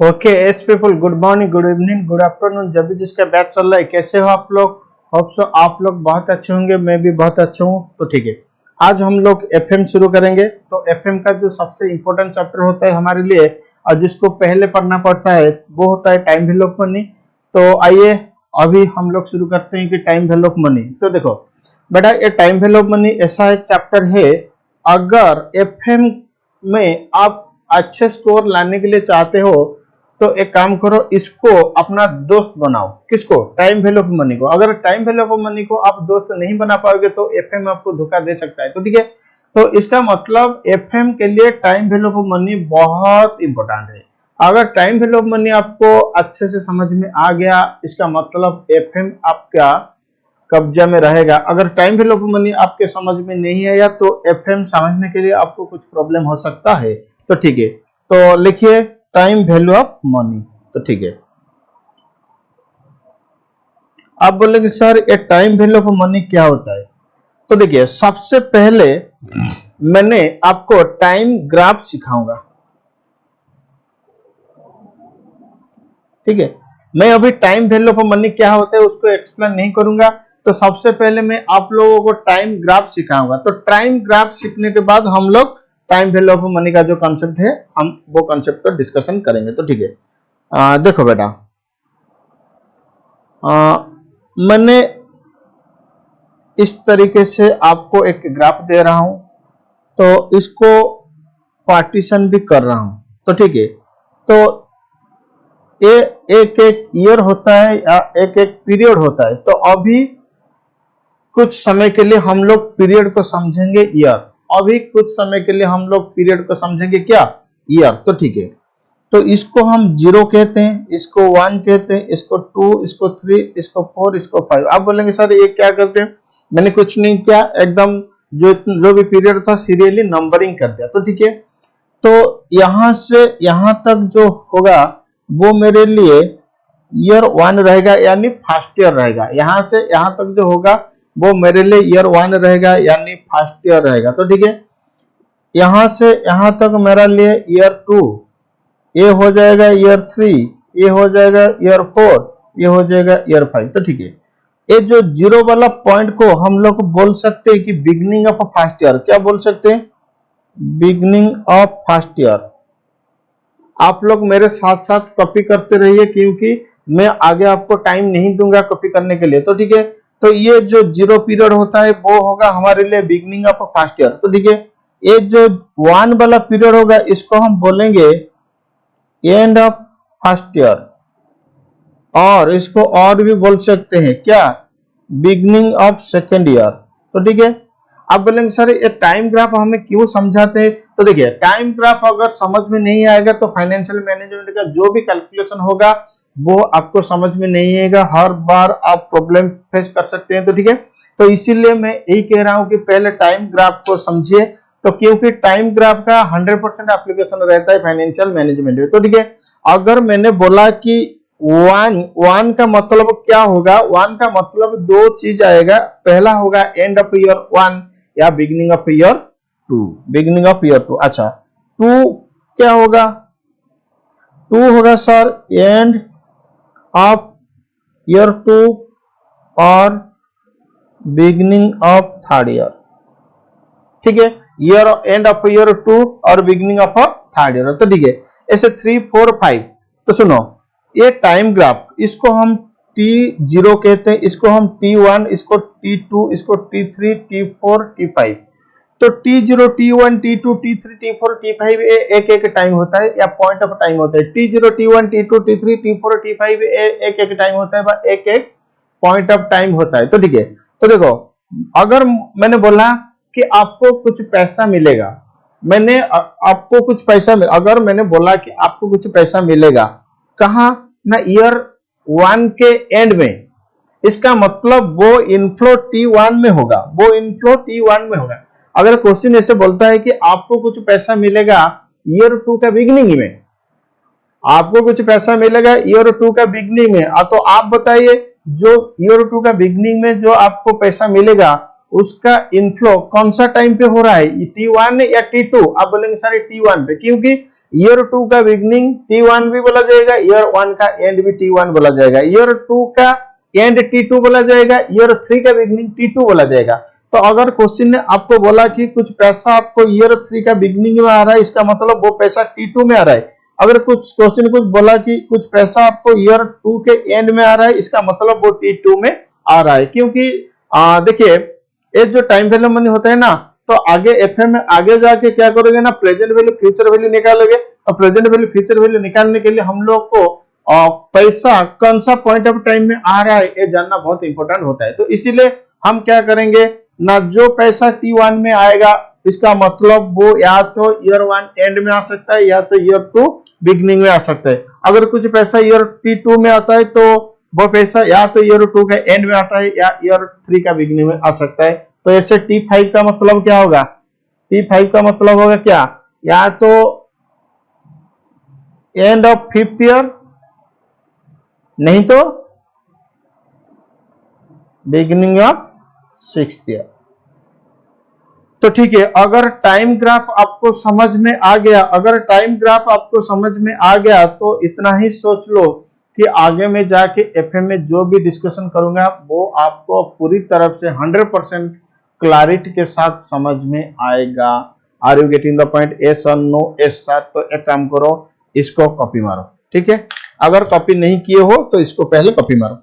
Okay S people, good morning, good evening, good afternoon, जब भी जिसका बैच चल रहा है। कैसे हो आप लोग? होप सो आप लोग बहुत अच्छे होंगे, मैं भी बहुत अच्छा हूँ। तो ठीक है, आज हम लोग एफएम शुरू करेंगे। तो एफएम का जो सबसे इम्पोर्टेंट चैप्टर होता है हमारे लिए और जिसको पहले पढ़ना पड़ता है वो होता है टाइम वैल्यू ऑफ मनी। तो आइए अभी हम लोग शुरू करते हैं कि टाइम वैल्यू ऑफ मनी। तो देखो बेटा, ये टाइम वैल्यू ऑफ मनी ऐसा एक चैप्टर है, अगर एफएम में आप अच्छे स्कोर लाने के लिए चाहते हो तो एक काम करो, इसको अपना दोस्त बनाओ। किसको? टाइम वैल्यू ऑफ मनी को। अगर टाइम वैल्यू ऑफ मनी को आप दोस्त नहीं बना पाओगे तो एफएम आपको धोखा दे सकता है। तो ठीक है, तो इसका मतलब एफएम के लिए टाइम वैल्यू ऑफ मनी बहुत इंपॉर्टेंट है। अगर टाइम वैल्यू ऑफ मनी आपको अच्छे से समझ में आ गया, इसका मतलब एफएम आपका कब्जा में रहेगा। अगर टाइम वैल्यू ऑफ मनी आपके समझ में नहीं आया तो एफएम समझने के लिए आपको कुछ प्रॉब्लम हो सकता है। तो ठीक है, तो लिखिए टाइम वैल्यू ऑफ मनी। तो ठीक है, आप बोलेंगे सर ये टाइम वैल्यू ऑफ मनी क्या होता है? तो देखिए, सबसे पहले मैंने आपको टाइम ग्राफ सिखाऊंगा। ठीक है, मैं अभी टाइम वैल्यू ऑफ मनी क्या होता है उसको एक्सप्लेन नहीं करूंगा। तो सबसे पहले मैं आप लोगों को टाइम ग्राफ सिखाऊंगा। तो टाइम ग्राफ सीखने के बाद हम लोग टाइम वैल्यू ऑफ मनी का जो कॉन्सेप्ट है हम वो कॉन्सेप्ट पर डिस्कशन करेंगे। तो ठीक है, देखो बेटा, मैंने इस तरीके से आपको एक ग्राफ दे रहा हूं, तो इसको पार्टीशन भी कर रहा हूं। तो ठीक है, तो ये एक एक ईयर होता है या एक एक पीरियड होता है। तो अभी कुछ समय के लिए हम लोग पीरियड को समझेंगे ईयर। अभी कुछ समय के लिए हम लोग पीरियड को समझेंगे क्या? ईयर। तो ठीक है, तो इसको हम 0 कहते हैं, इसको 1 कहते हैं, इसको 2, इसको 3, इसको 4, इसको 5। आप बोलेंगे सर ये क्या करते हैं? मैंने कुछ नहीं किया, एकदम जो भी पीरियड था सीरियली नंबरिंग कर दिया। तो ठीक है, तो यहां से यहां तक जो होगा वो मेरे लिए ईयर 1 रहेगा, यानी फर्स्ट ईयर रहेगा। यहां से यहां तक जो होगा वो मेरे लिए ईयर 1 रहेगा, यानी फर्स्ट ईयर रहेगा। तो ठीक है, यहां से यहां तक मेरा लिए ईयर 2, ये हो जाएगा ईयर 3, ये हो जाएगा ईयर 4, ये हो जाएगा ईयर 5। तो ठीक है, ये जो 0 वाला पॉइंट को हम लोग बोल सकते हैं कि बिगनिंग ऑफ फर्स्ट ईयर। क्या बोल सकते हैं? Beginning of first year. आप लोग मेरे साथ साथ कॉपी करते रहिए, क्योंकि मैं आगे आपको टाइम नहीं दूंगा कॉपी करने के लिए। तो ठीक है, तो ये जो 0 पीरियड होता है वो होगा हमारे लिए बिगनिंग ऑफ फर्स्ट ईयर। तो ठीक है, ये जो 1 वाला पीरियड होगा इसको हम बोलेंगे एंड ऑफ फर्स्ट ईयर, और इसको और भी बोल सकते हैं क्या? Beginning of second year. तो ठीक है, आप बोलेंगे सर ये टाइम ग्राफ हमें क्यों समझाते हैं? तो देखिए, टाइम ग्राफ अगर समझ में नहीं आएगा तो फाइनेंशियल मैनेजमेंट का जो भी कैलकुलेशन होगा वो आपको समझ में नहीं आएगा, हर बार आप प्रॉब्लम फेस कर सकते हैं। तो ठीक है, तो इसीलिए मैं यही कह रहा हूं कि पहले टाइम ग्राफ को समझिए। तो क्योंकि टाइम ग्राफ का 100% एप्लीकेशन रहता है फाइनेंशियल मैनेजमेंट में। तो ठीक है, अगर मैंने बोला कि वन का मतलब क्या होगा? वन का मतलब दो चीज आएगा। पहला होगा एंड ऑफ ईयर 1 या beginning of year 2। Beginning of year 2। अच्छा, 2 क्या होगा? 2 होगा सर एंड ऑफ ईयर 2 और बिगिनिंग ऑफ थर्ड ईयर। ठीक है, ईयर एंड ऑफ ईयर 2 और बिगिनिंग ऑफ थर्ड ईयर। तो ठीक है, ऐसे 3, 4, 5। तो सुनो, ये टाइम ग्राफ, इसको हम T0 कहते हैं, इसको हम T1, इसको T2, इसको T3, T4, T5। तो T0, T1, T2, T3, T4, T5 एक एक टाइम होता है या पॉइंट ऑफ टाइम होता है। T0, T1, T2, T3, T4, T5 एक एक टाइम होता है, एक एक पॉइंट ऑफ टाइम होता है। तो ठीक है, तो देखो, अगर मैंने बोला कि आपको कुछ पैसा मिलेगा, मैंने आपको कुछ पैसा अगर मैंने बोला कि आपको कुछ पैसा मिलेगा, कहा ना? ईयर 1 के एंड में, इसका मतलब वो इनफ्लो T1 में होगा, वो इनफ्लो T1 में होगा। अगर क्वेश्चन ऐसे बोलता है कि आपको कुछ पैसा मिलेगा ईयर 2 का बिगिनिंग में, आपको कुछ पैसा मिलेगा ईयर 2 का बिगिनिंग में, तो आप बताइए जो ईयर 2 का बिगिनिंग में जो आपको पैसा मिलेगा उसका इनफ्लो कौन सा टाइम पे हो रहा है, T1 या T2? आप बोलेंगे सर T1 पे, क्योंकि ईयर 2 का बिगनिंग T1 भी बोला जाएगा, ईयर 1 का एंड भी T1 बोला जाएगा, ईयर 2 का एंड T2 बोला जाएगा, ईयर 3 का बिगनिंग T2 बोला जाएगा। तो अगर क्वेश्चन ने आपको बोला कि कुछ पैसा आपको ईयर 3 का बिगनिंग में आ रहा है, इसका मतलब वो पैसा T2 में आ रहा है। अगर कुछ क्वेश्चन कुछ बोला कि कुछ पैसा आपको ईयर 2 के एंड में आ रहा है, इसका मतलब वो T2 में आ रहा है। क्योंकि देखिए ये जो टाइम वैल्यू मनी होता है ना, तो आगे एफएम में आगे जाके क्या करोगे ना, प्रेजेंट वैल्यू फ्यूचर वैल्यू निकालोगे। तो प्रेजेंट वैल्यू फ्यूचर वैल्यू निकालने के लिए हम लोग को पैसा कौन सा पॉइंट ऑफ टाइम में आ रहा है ये जानना बहुत इंपॉर्टेंट होता है। तो इसीलिए हम क्या करेंगे ना, जो पैसा T1 में आएगा इसका मतलब वो या तो ईयर 1 एंड में आ सकता है या तो ईयर 2 बिगनिंग में आ सकता है। अगर कुछ पैसा ईयर T2 में आता है तो वो पैसा या तो ईयर 2 का एंड में आता है या ईयर 3 का बिगनिंग में आ सकता है। तो ऐसे T5 का मतलब क्या होगा, T5 का मतलब होगा क्या, या तो एंड ऑफ 5th ईयर, नहीं तो बिगिनिंग ऑफ 6th ईयर। तो ठीक है, अगर टाइम ग्राफ आपको समझ में आ गया, अगर टाइम ग्राफ आपको समझ में आ गया तो इतना ही सोच लो कि आगे में जाके एफएम में जो भी डिस्कशन करूंगा वो आपको पूरी तरफ से 100% क्लैरिटी के साथ समझ में आएगा। Are you getting the point? Yes और नो? Yes sir. तो एक काम करो, इसको कॉपी मारो, ठीक है। अगर कॉपी नहीं किए हो तो इसको पहले कॉपी मारो।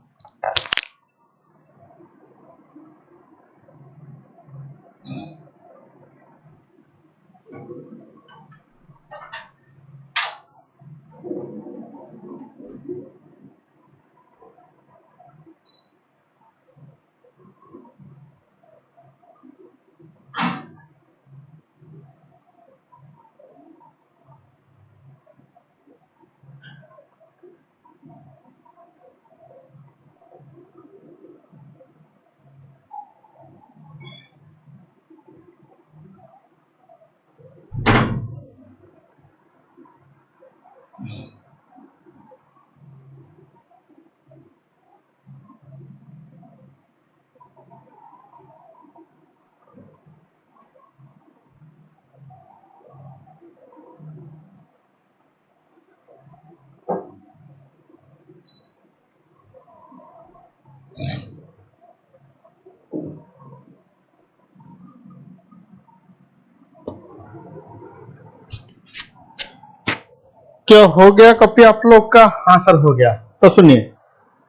क्या हो गया कॉपी आप लोग का? हाँ सर हो गया। तो सुनिए,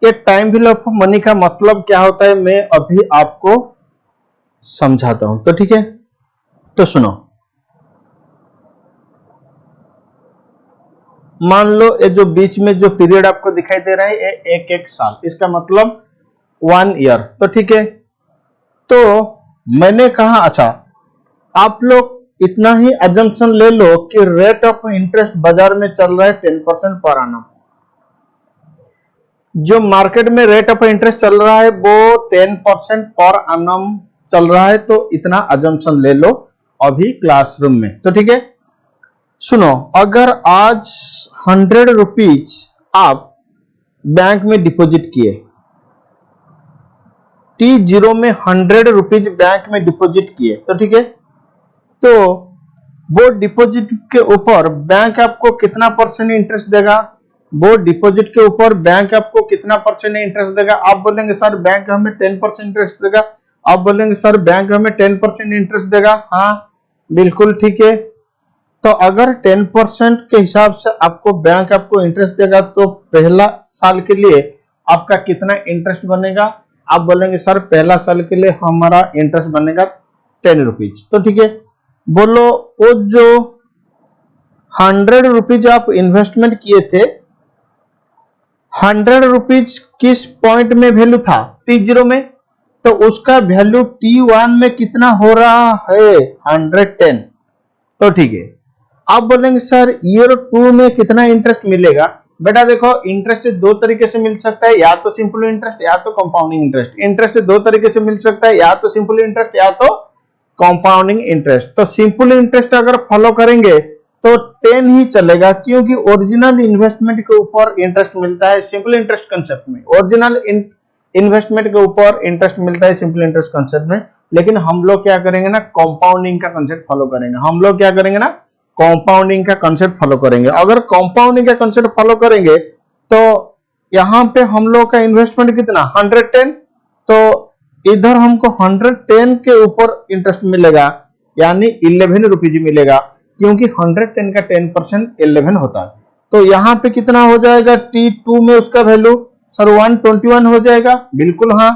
ये टाइम वैल्यू ऑफ मनी का मतलब क्या होता है मैं अभी आपको समझाता हूं, तो ठीक है। तो सुनो, मान लो ये जो बीच में जो पीरियड आपको दिखाई दे रहा है ये एक साल, इसका मतलब 1 ईयर, तो ठीक है। तो मैंने कहा अच्छा आप लोग इतना ही अजम्पशन ले लो कि रेट ऑफ इंटरेस्ट बाजार में चल रहा है 10% पर annum। जो मार्केट में रेट ऑफ इंटरेस्ट चल रहा है वो 10% पर annum चल रहा है। तो इतना अजम्पशन ले लो अभी क्लासरूम में, तो ठीक है। सुनो, अगर आज 100 रुपीज आप बैंक में डिपॉजिट किए, T0 में 100 रुपीज बैंक में डिपॉजिट किए, तो ठीक है। तो वो डिपॉजिट के ऊपर बैंक आपको कितना परसेंट इंटरेस्ट देगा, वो डिपॉजिट के ऊपर बैंक आपको कितना परसेंट इंटरेस्ट देगा? आप बोलेंगे सर बैंक हमें 10% इंटरेस्ट देगा। आप बोलेंगे सर बैंक हमें 10% इंटरेस्ट देगा। हाँ बिल्कुल ठीक है। तो अगर 10% के हिसाब से आपको बैंक आपको इंटरेस्ट देगा तो पहला साल के लिए आपका कितना इंटरेस्ट बनेगा? आप बोलेंगे सर पहला साल के लिए हमारा इंटरेस्ट बनेगा 10 रुपीज, तो ठीक है। बोलो वो जो 100 रुपीज आप इन्वेस्टमेंट किए थे, 100 रुपीज किस पॉइंट में वैल्यू था? T0 में। तो उसका वैल्यू T1 में कितना हो रहा है? 110, तो ठीक है। आप बोलेंगे सर ईयर 2 में कितना इंटरेस्ट मिलेगा? बेटा देखो इंटरेस्ट दो तरीके से मिल सकता है, या तो सिंपल इंटरेस्ट या तो कंपाउंडिंग इंटरेस्ट। इंटरेस्ट दो तरीके से मिल सकता है, या तो सिंपल इंटरेस्ट या तो कंपाउंडिंग इंटरेस्ट। तो सिंपल इंटरेस्ट अगर फॉलो करेंगे तो 10 ही चलेगा, क्योंकि ओरिजिनल इन्वेस्टमेंट के ऊपर इंटरेस्ट मिलता है सिंपल इंटरेस्ट कंसेप्ट में। ओरिजिनल इन्वेस्टमेंट के ऊपर इंटरेस्ट मिलता है सिंपल इंटरेस्ट कंसेप्ट में, लेकिन हम लोग क्या करेंगे ना, कंपाउंडिंग का कंसेप्ट फॉलो करेंगे। हम लोग क्या करेंगे ना, कंपाउंडिंग का कंसेप्ट फॉलो करेंगे। अगर कंपाउंडिंग का कंसेप्ट फॉलो करेंगे तो यहाँ पे हम लोग का इन्वेस्टमेंट कितना 110, तो इधर हमको 110 के ऊपर इंटरेस्ट मिलेगा, यानी 11 रुपीज मिलेगा, क्योंकि 110 का 10% 11 होता है। तो यहाँ पे कितना हो जाएगा, T2 में उसका वैल्यू सर 121 हो जाएगा। बिल्कुल हाँ।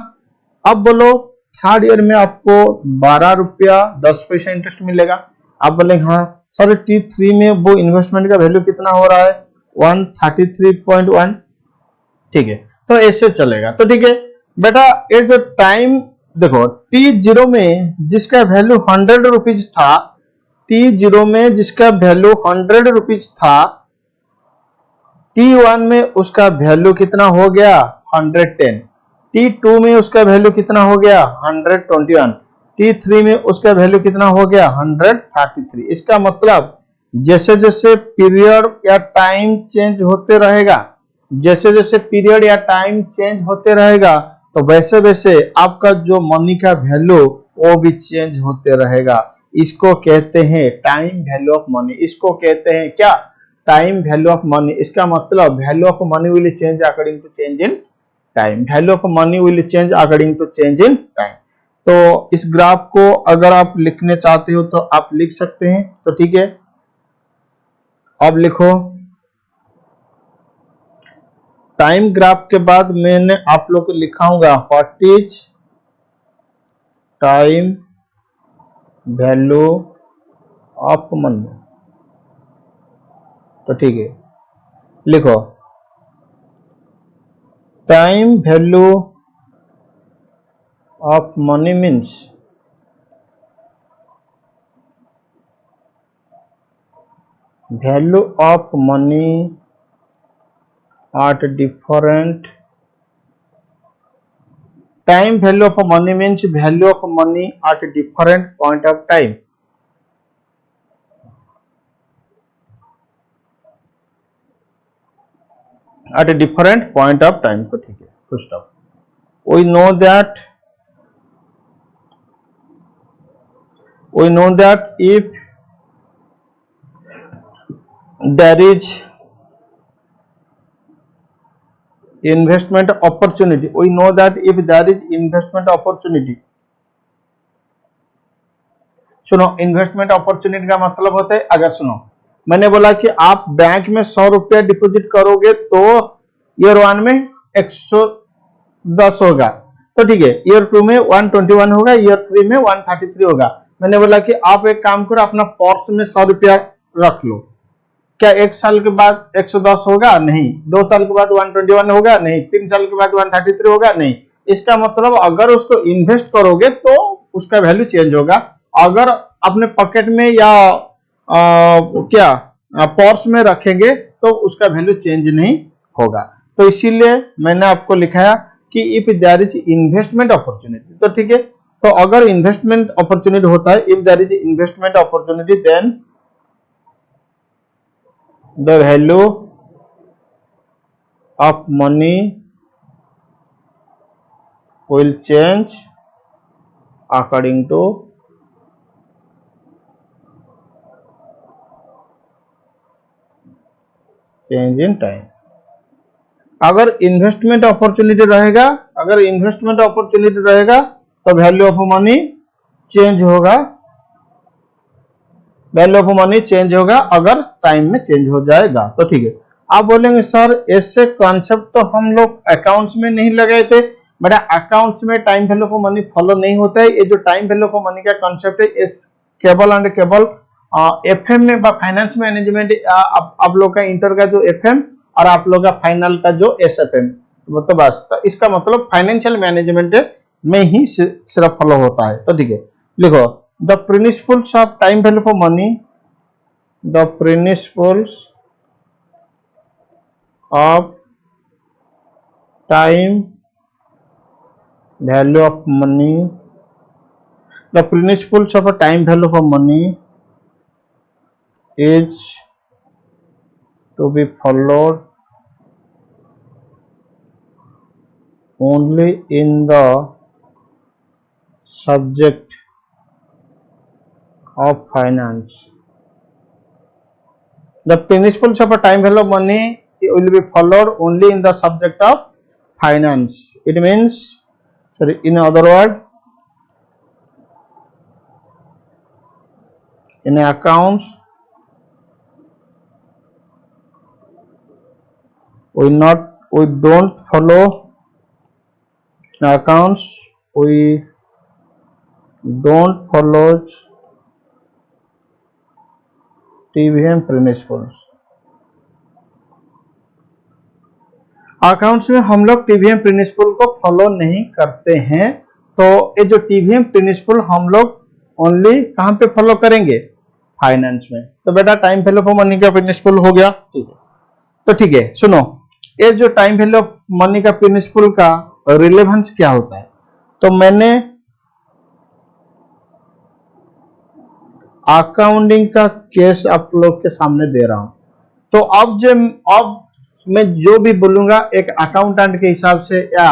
अब बोलो थर्ड ईयर में आपको 12 रुपया 10 पैसा इंटरेस्ट मिलेगा। आप बोले हाँ सर T3 में वो इन्वेस्टमेंट का वैल्यू कितना हो रहा है 133.1। ठीक है, तो ऐसे चलेगा। तो ठीक है बेटा, ये जो टाइम देखो T0 में जिसका वैल्यू 100 रुपीज था, T0 में जिसका वैल्यू 100 रुपीज था, T1 में उसका वैल्यू कितना हो गया 110, T2 में उसका वैल्यू कितना हो गया 121, T3 में उसका वैल्यू कितना हो गया 133। इसका मतलब जैसे जैसे पीरियड या टाइम चेंज होते रहेगा, जैसे जैसे पीरियड या टाइम चेंज होते रहेगा, तो वैसे वैसे आपका जो मनी का वैल्यू वो भी चेंज होते रहेगा। इसको कहते हैं टाइम वैल्यू ऑफ मनी। इसको कहते हैं क्या, टाइम वैल्यू ऑफ मनी। इसका मतलब value of money will change according to change in time. Value of money will change according to change in time. तो इस ग्राफ को अगर आप लिखने चाहते हो तो आप लिख सकते हैं। तो ठीक है, अब लिखो टाइम ग्राफ के बाद मैंने आप लोग को लिखाऊंगा what is time value of money. तो ठीक है, लिखो time value of money means value of money at different time. Value of money means value of money at different point of time. At a different point of time. तो ठीक है, full stop. We know that if there is investment opportunity, we know that if there is investment opportunity, सुनो investment opportunity का मतलब होता है, अगर सुनो मैंने बोला कि आप बैंक में 100 रुपया डिपॉजिट करोगे तो ईयर 1 में 110 होगा। तो ठीक है, ईयर 2 में 121 होगा, ईयर 3 में 133 होगा। मैंने बोला कि आप एक काम करो, अपना पर्स में 100 रुपया रख लो। क्या 1 साल के बाद 110 होगा? नहीं। 2 साल के बाद 121 होगा? नहीं। 3 साल के बाद 133 होगा? नहीं। इसका मतलब अगर उसको इन्वेस्ट करोगे तो उसका वैल्यू चेंज होगा। अगर अपने पॉकेट में या क्या पर्स में रखेंगे तो उसका वैल्यू चेंज नहीं होगा। तो इसीलिए मैंने आपको लिखाया कि if there is investment opportunity. तो ठीक है, तो अगर इन्वेस्टमेंट अपॉर्चुनिटी होता है, if there is investment opportunity then the value of money will change according to change in time. अगर इन्वेस्टमेंट अपॉर्चुनिटी रहेगा, अगर इन्वेस्टमेंट अपॉर्चुनिटी रहेगा तो वैल्यू ऑफ मनी चेंज होगा, वैल्यू ऑफ मनी चेंज होगा अगर टाइम में चेंज हो जाएगा। तो ठीक है, आप बोलेंगे सर ऐसे कॉन्सेप्ट तो हम लोग अकाउंट्स में नहीं लगाए थे। बेटा अकाउंट्स में time value of money follow नहीं होता है। ये जो टाइम वैल्यू ऑफ मनी का कॉन्सेप्ट है इस केवल एंड केवल एफएम में फाइनेंस मैनेजमेंट, आप लोग का इंटर का जो एफएम और आप लोग का फाइनल का जो एसएफएम, तो बस तो इसका मतलब फाइनेंशियल मैनेजमेंट में ही सिर्फ फॉलो होता है। तो ठीक है, लिखो the principles of time value for money, the principles of time value of money, the principles of time value for money is to be followed only in the subject of finance. The principles of a time value of money will be followed only in the subject of finance. It means, sorry, in other word, in accounts we don't follow, in accounts we don't follow TVM principles. Accounts में हम लोग TVM principal को follow नहीं करते हैं। तो ये जो टीवीएम प्रिंसिपल हम लोग ओनली कहां पे फॉलो करेंगे? फाइनेंस में। तो बेटा टाइम वैल्यू ऑफ मनी का प्रिंसिपल हो गया, ठीक है। तो ठीक है, सुनो, ये जो टाइम वैल्यू ऑफ मनी का प्रिंसिपल का रिलेवेंस क्या होता है? तो मैंने अकाउंटिंग का केस आप लोग के सामने दे रहा हूं। तो अब मैं जो भी बोलूंगा एक अकाउंटेंट के हिसाब से या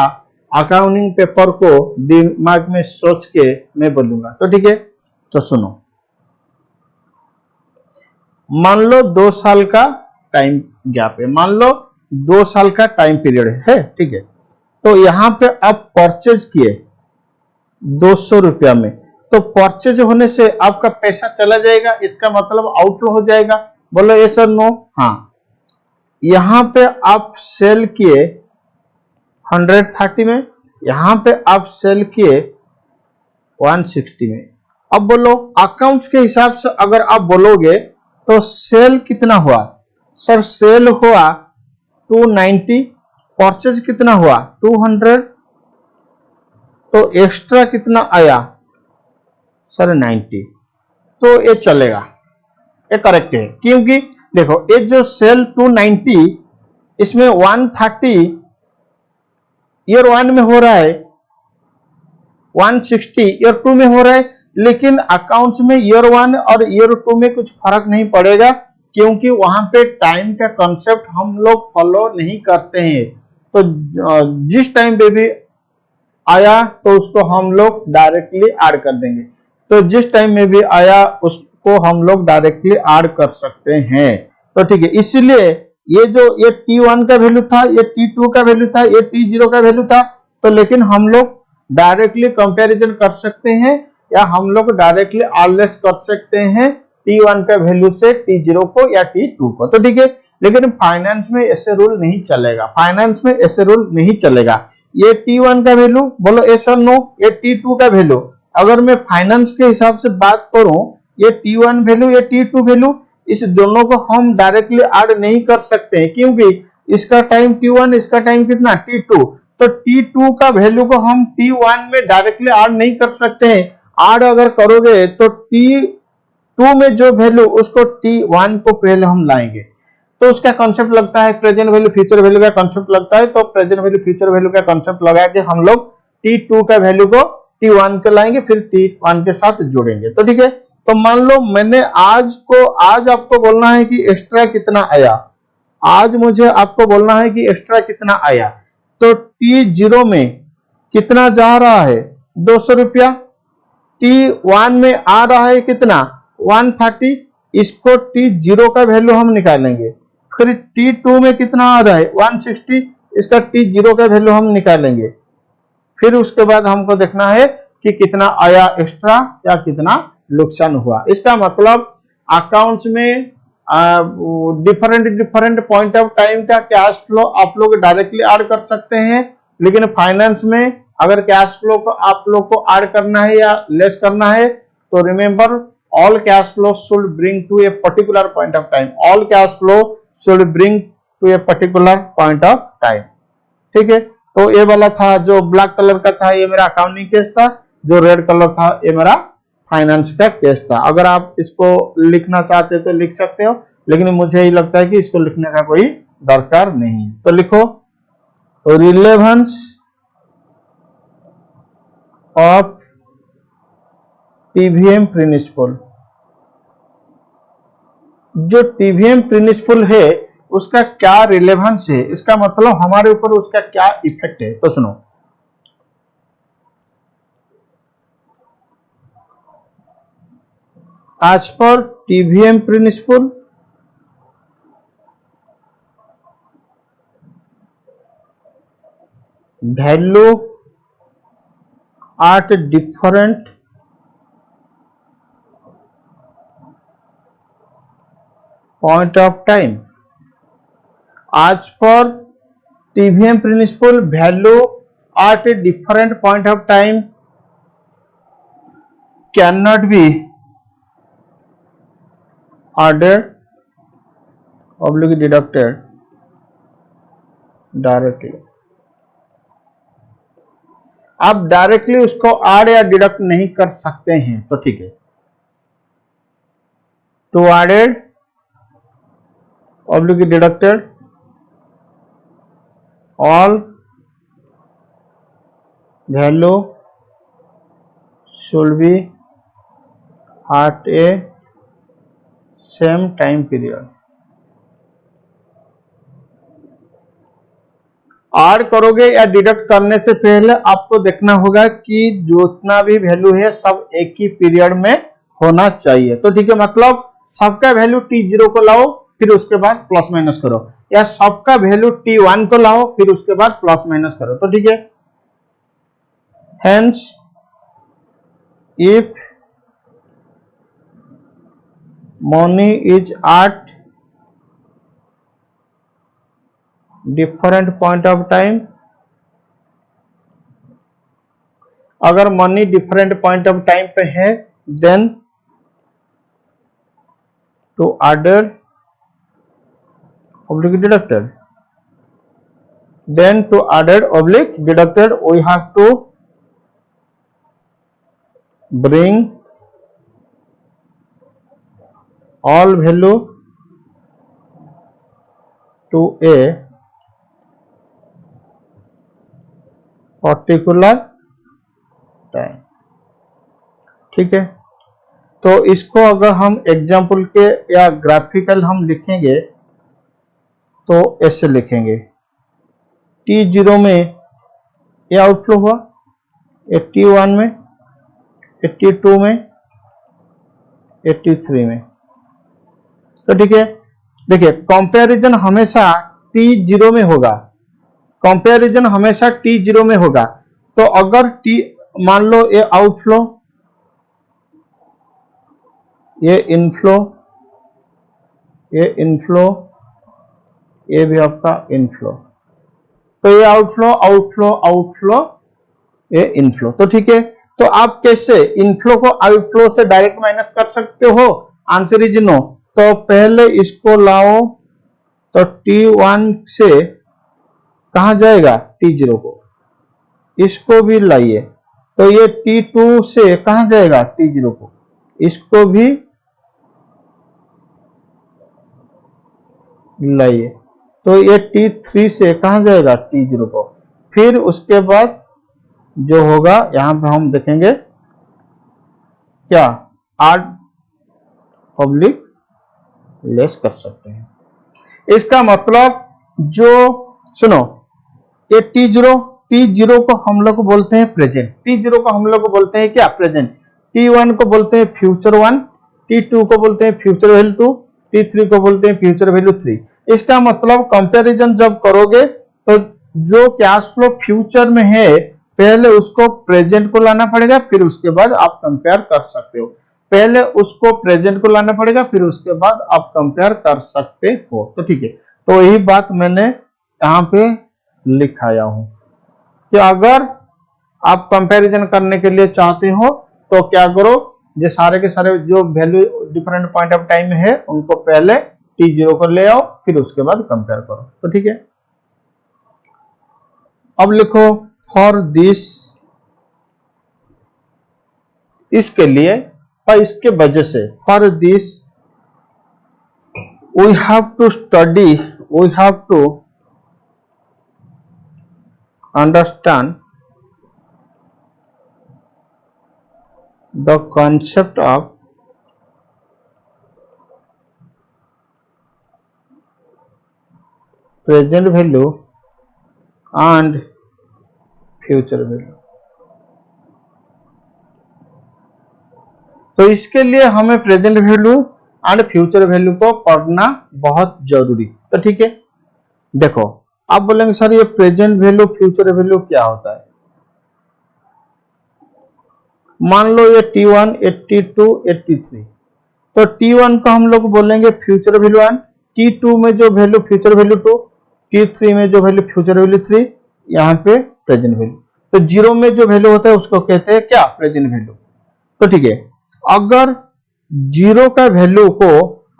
अकाउंटिंग पेपर को दिमाग में सोच के मैं बोलूंगा। तो ठीक है, तो सुनो, मान लो 2 साल का टाइम गैप है, मान लो 2 साल का टाइम पीरियड है, ठीक है। तो यहां पे आप परचेज किए 200 रुपया में, तो परचेज होने से आपका पैसा चला जाएगा, इसका मतलब आउटफ्लो हो जाएगा। बोलो यस और नो? हाँ। यहां पे आप सेल किए 130 में, यहां पे आप सेल किए 160 में। अब बोलो अकाउंट्स के हिसाब से अगर आप बोलोगे तो सेल कितना हुआ? सर सेल हुआ 290, परचेज कितना हुआ? 200, तो एक्स्ट्रा कितना आया? सर 90। तो ये चलेगा, ये करेक्ट है, क्योंकि देखो ये जो सेल 290 इसमें 130 ईयर 1 में हो रहा है, 160 ईयर 2 में हो रहा है, लेकिन अकाउंट्स में ईयर 1 और ईयर 2 में कुछ फर्क नहीं पड़ेगा, क्योंकि वहां पे टाइम का कॉन्सेप्ट हम लोग फॉलो नहीं करते हैं। तो जिस टाइम पे भी आया तो उसको हम लोग डायरेक्टली ऐड कर देंगे, तो जिस टाइम में भी आया उसको हम लोग डायरेक्टली ऐड कर सकते हैं। तो ठीक है, इसलिए ये T1 का वैल्यू था, ये T2 का वैल्यू था, ये T0 का वैल्यू था, तो लेकिन हम लोग डायरेक्टली कंपैरिजन कर सकते हैं या हम लोग डायरेक्टली आरलेस कर सकते हैं T1 का वैल्यू से T0 को या T2 को। तो ठीक है, लेकिन फाइनेंस में ऐसे रूल नहीं चलेगा, फाइनेंस में ऐसे रूल नहीं चलेगा। ये T1 का वैल्यू, बोलो यस और नो, ये T2 का वैल्यू, अगर मैं फाइनेंस के हिसाब से बात करूं, ये T1 वैल्यू, ये T2 वैल्यू, इस दोनों को हम डायरेक्टली ऐड नहीं कर सकते हैं, क्योंकि इसका टाइम T1, इसका टाइम कितना? T2। तो T2 का वैल्यू को हम T1 में डायरेक्टली ऐड नहीं कर सकते हैं। ऐड अगर करोगे तो T2 में जो वैल्यू उसको T1 को पहले हम लाएंगे, तो उसका कॉन्सेप्ट लगता है प्रेजेंट वैल्यू फ्यूचर वैल्यू का कॉन्सेप्ट लगता है। तो प्रेजेंट वैल्यू फ्यूचर वैल्यू का कॉन्सेप्ट लगा के हम लोग T2 का वैल्यू को T1 के लाएंगे, फिर T1 के साथ जोड़ेंगे। तो ठीक है, तो मान लो मैंने आज आपको बोलना है कि एक्स्ट्रा कितना आया, आज मुझे आपको बोलना है कि एक्स्ट्रा कितना आया। तो T0 में कितना जा रहा है? 200 रुपया। T1 में आ रहा है कितना? 130। इसको T0 का वैल्यू हम निकालेंगे। फिर T2 में कितना आ रहा है? 160। इसका T0 का वैल्यू हम निकालेंगे। फिर उसके बाद हमको देखना है कि कितना आया एक्स्ट्रा या कितना नुकसान हुआ। इसका मतलब अकाउंट्स में डिफरेंट पॉइंट ऑफ टाइम का कैश फ्लो आप लोग डायरेक्टली ऐड कर सकते हैं, लेकिन फाइनेंस में अगर कैश फ्लो को आप लोग को ऐड करना है या लेस करना है, तो remember all cash flow should bring to a particular point of time, all cash flow should bring to a particular point of time. ठीक है, तो ये वाला था जो ब्लैक कलर का था, ये मेरा अकाउंटिंग केस था, जो रेड कलर था ये मेरा फाइनेंस का केस था। अगर आप इसको लिखना चाहते तो लिख सकते हो, लेकिन मुझे ही लगता है कि इसको लिखने का कोई दरकार नहीं। तो लिखो रिलेवेंस ऑफ टीवीएम प्रिंसिपल। जो टीवीएम प्रिंसिपल है उसका क्या रिलेवेंस है, इसका मतलब हमारे ऊपर उसका क्या इफेक्ट है। तो सुनो, as per TVM principle, value at different point of time. As per TVM principle, value at a different point of time cannot be added oblique deducted directly. आप डायरेक्टली उसको ऐड या डिडक्ट नहीं कर सकते हैं, तो ठीक है. To added oblique deducted all value should be at a same time period. Add करोगे या डिडक्ट करने से पहले आपको देखना होगा कि जितना भी वैल्यू है सब एक ही पीरियड में होना चाहिए, तो ठीक है. मतलब सबका वैल्यू T0 को लाओ फिर उसके बाद प्लस माइनस करो, या सबका वैल्यू T1 को लाओ फिर उसके बाद प्लस माइनस करो, तो ठीक है. Hence if money is at different point of time, अगर money different point of time पे है then to added oblique deducted, then to added oblique deducted we have to bring all value to a particular time. ठीक है. तो इसको अगर हम example के या ग्राफिकल हम लिखेंगे तो ऐसे लिखेंगे. T0 में ये आउटफ्लो हुआ, ये T1 में, ये T2 में, ये T3 में, तो ठीक है. देखिए कंपैरिजन हमेशा T0 में होगा, कंपैरिजन हमेशा T0 में होगा. तो अगर मान लो ये आउटफ्लो, ये इनफ्लो, ये इनफ्लो, ये भी आपका इनफ्लो, तो ये आउटफ्लो आउटफ्लो आउटफ्लो, ये इनफ्लो, तो ठीक है. तो आप कैसे इनफ्लो को आउटफ्लो से डायरेक्ट माइनस कर सकते हो? Answer is no. तो पहले इसको लाओ, तो T1 से कहां जाएगा? T0 को. इसको भी लाइए, तो ये T2 से कहां जाएगा? T0 को. इसको भी लाइए, तो ये T3 से कहां जाएगा? T0 को. फिर उसके बाद जो होगा यहां पे हम देखेंगे क्या, ऐड ऑब्लिक लेस कर सकते हैं. इसका मतलब जो सुनो, ये T0 को हम लोग बोलते हैं प्रेजेंट, T0 को हम लोग बोलते हैं क्या? प्रेजेंट. T1 को बोलते हैं फ्यूचर 1, T2 को बोलते हैं फ्यूचर वैल्यू 2, T3 को बोलते हैं फ्यूचर वैल्यू 3. इसका मतलब कंपैरिजन जब करोगे तो जो कैश फ्लो फ्यूचर में है पहले उसको प्रेजेंट को लाना पड़ेगा, फिर उसके बाद आप कंपेयर कर सकते हो. पहले उसको प्रेजेंट को लाना पड़ेगा, फिर उसके बाद आप कंपेयर कर सकते हो, तो ठीक है. तो यही बात मैंने यहाँ पे लिखाया हूं कि अगर आप कंपैरिजन करने के लिए चाहते हो तो क्या करो, ये सारे के सारे जो value different point of time है उनको पहले T0 को ले आओ, फिर उसके बाद कंपेयर करो, तो ठीक है. अब लिखो फॉर दिस, इसके लिए और इसके वजह से, for this we have to study, we have to understand the concept of present value and future value. तो इसके लिए हमें present value and future value को पढ़ना बहुत जरूरी। तो ठीक है, देखो आप बोलेंगे सर ये प्रेजेंट वैल्यू फ्यूचर वैल्यू क्या होता है। मान लो ये T1, T2, T3, तो T1 को हम लोग बोलेंगे फ्यूचर वैल्यू 1, T2 में जो वैल्यू फ्यूचर वैल्यू 2, T3 में जो वैल्यू फ्यूचर वैल्यू 3, यहाँ पे प्रेजेंट वैल्यू। तो जीरो में जो वैल्यू होता है उसको कहते हैं क्या, प्रेजेंट वैल्यू। तो ठीक है, अगर जीरो का वैल्यू को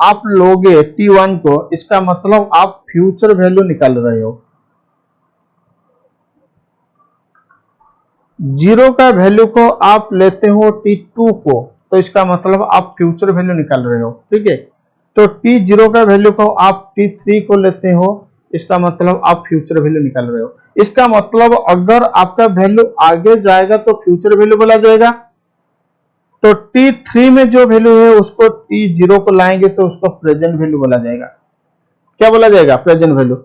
आप लोगे T1 को, इसका मतलब आप फ्यूचर वैल्यू निकाल रहे हो। जीरो का वैल्यू को आप लेते हो T2 को, तो इसका मतलब आप फ्यूचर वैल्यू निकाल रहे हो। ठीक है, तो T0 का वैल्यू को आप T3 को लेते हो, इसका मतलब आप फ्यूचर वैल्यू निकाल रहे हो। इसका मतलब अगर आपका वैल्यू आगे जाएगा तो फ्यूचर वैल्यू बोला जाएगा, तो T3 में जो वैल्यू है उसको T0 को लाएंगे तो उसको प्रेजेंट वैल्यू बोला जाएगा। क्या बोला जाएगा, प्रेजेंट वैल्यू।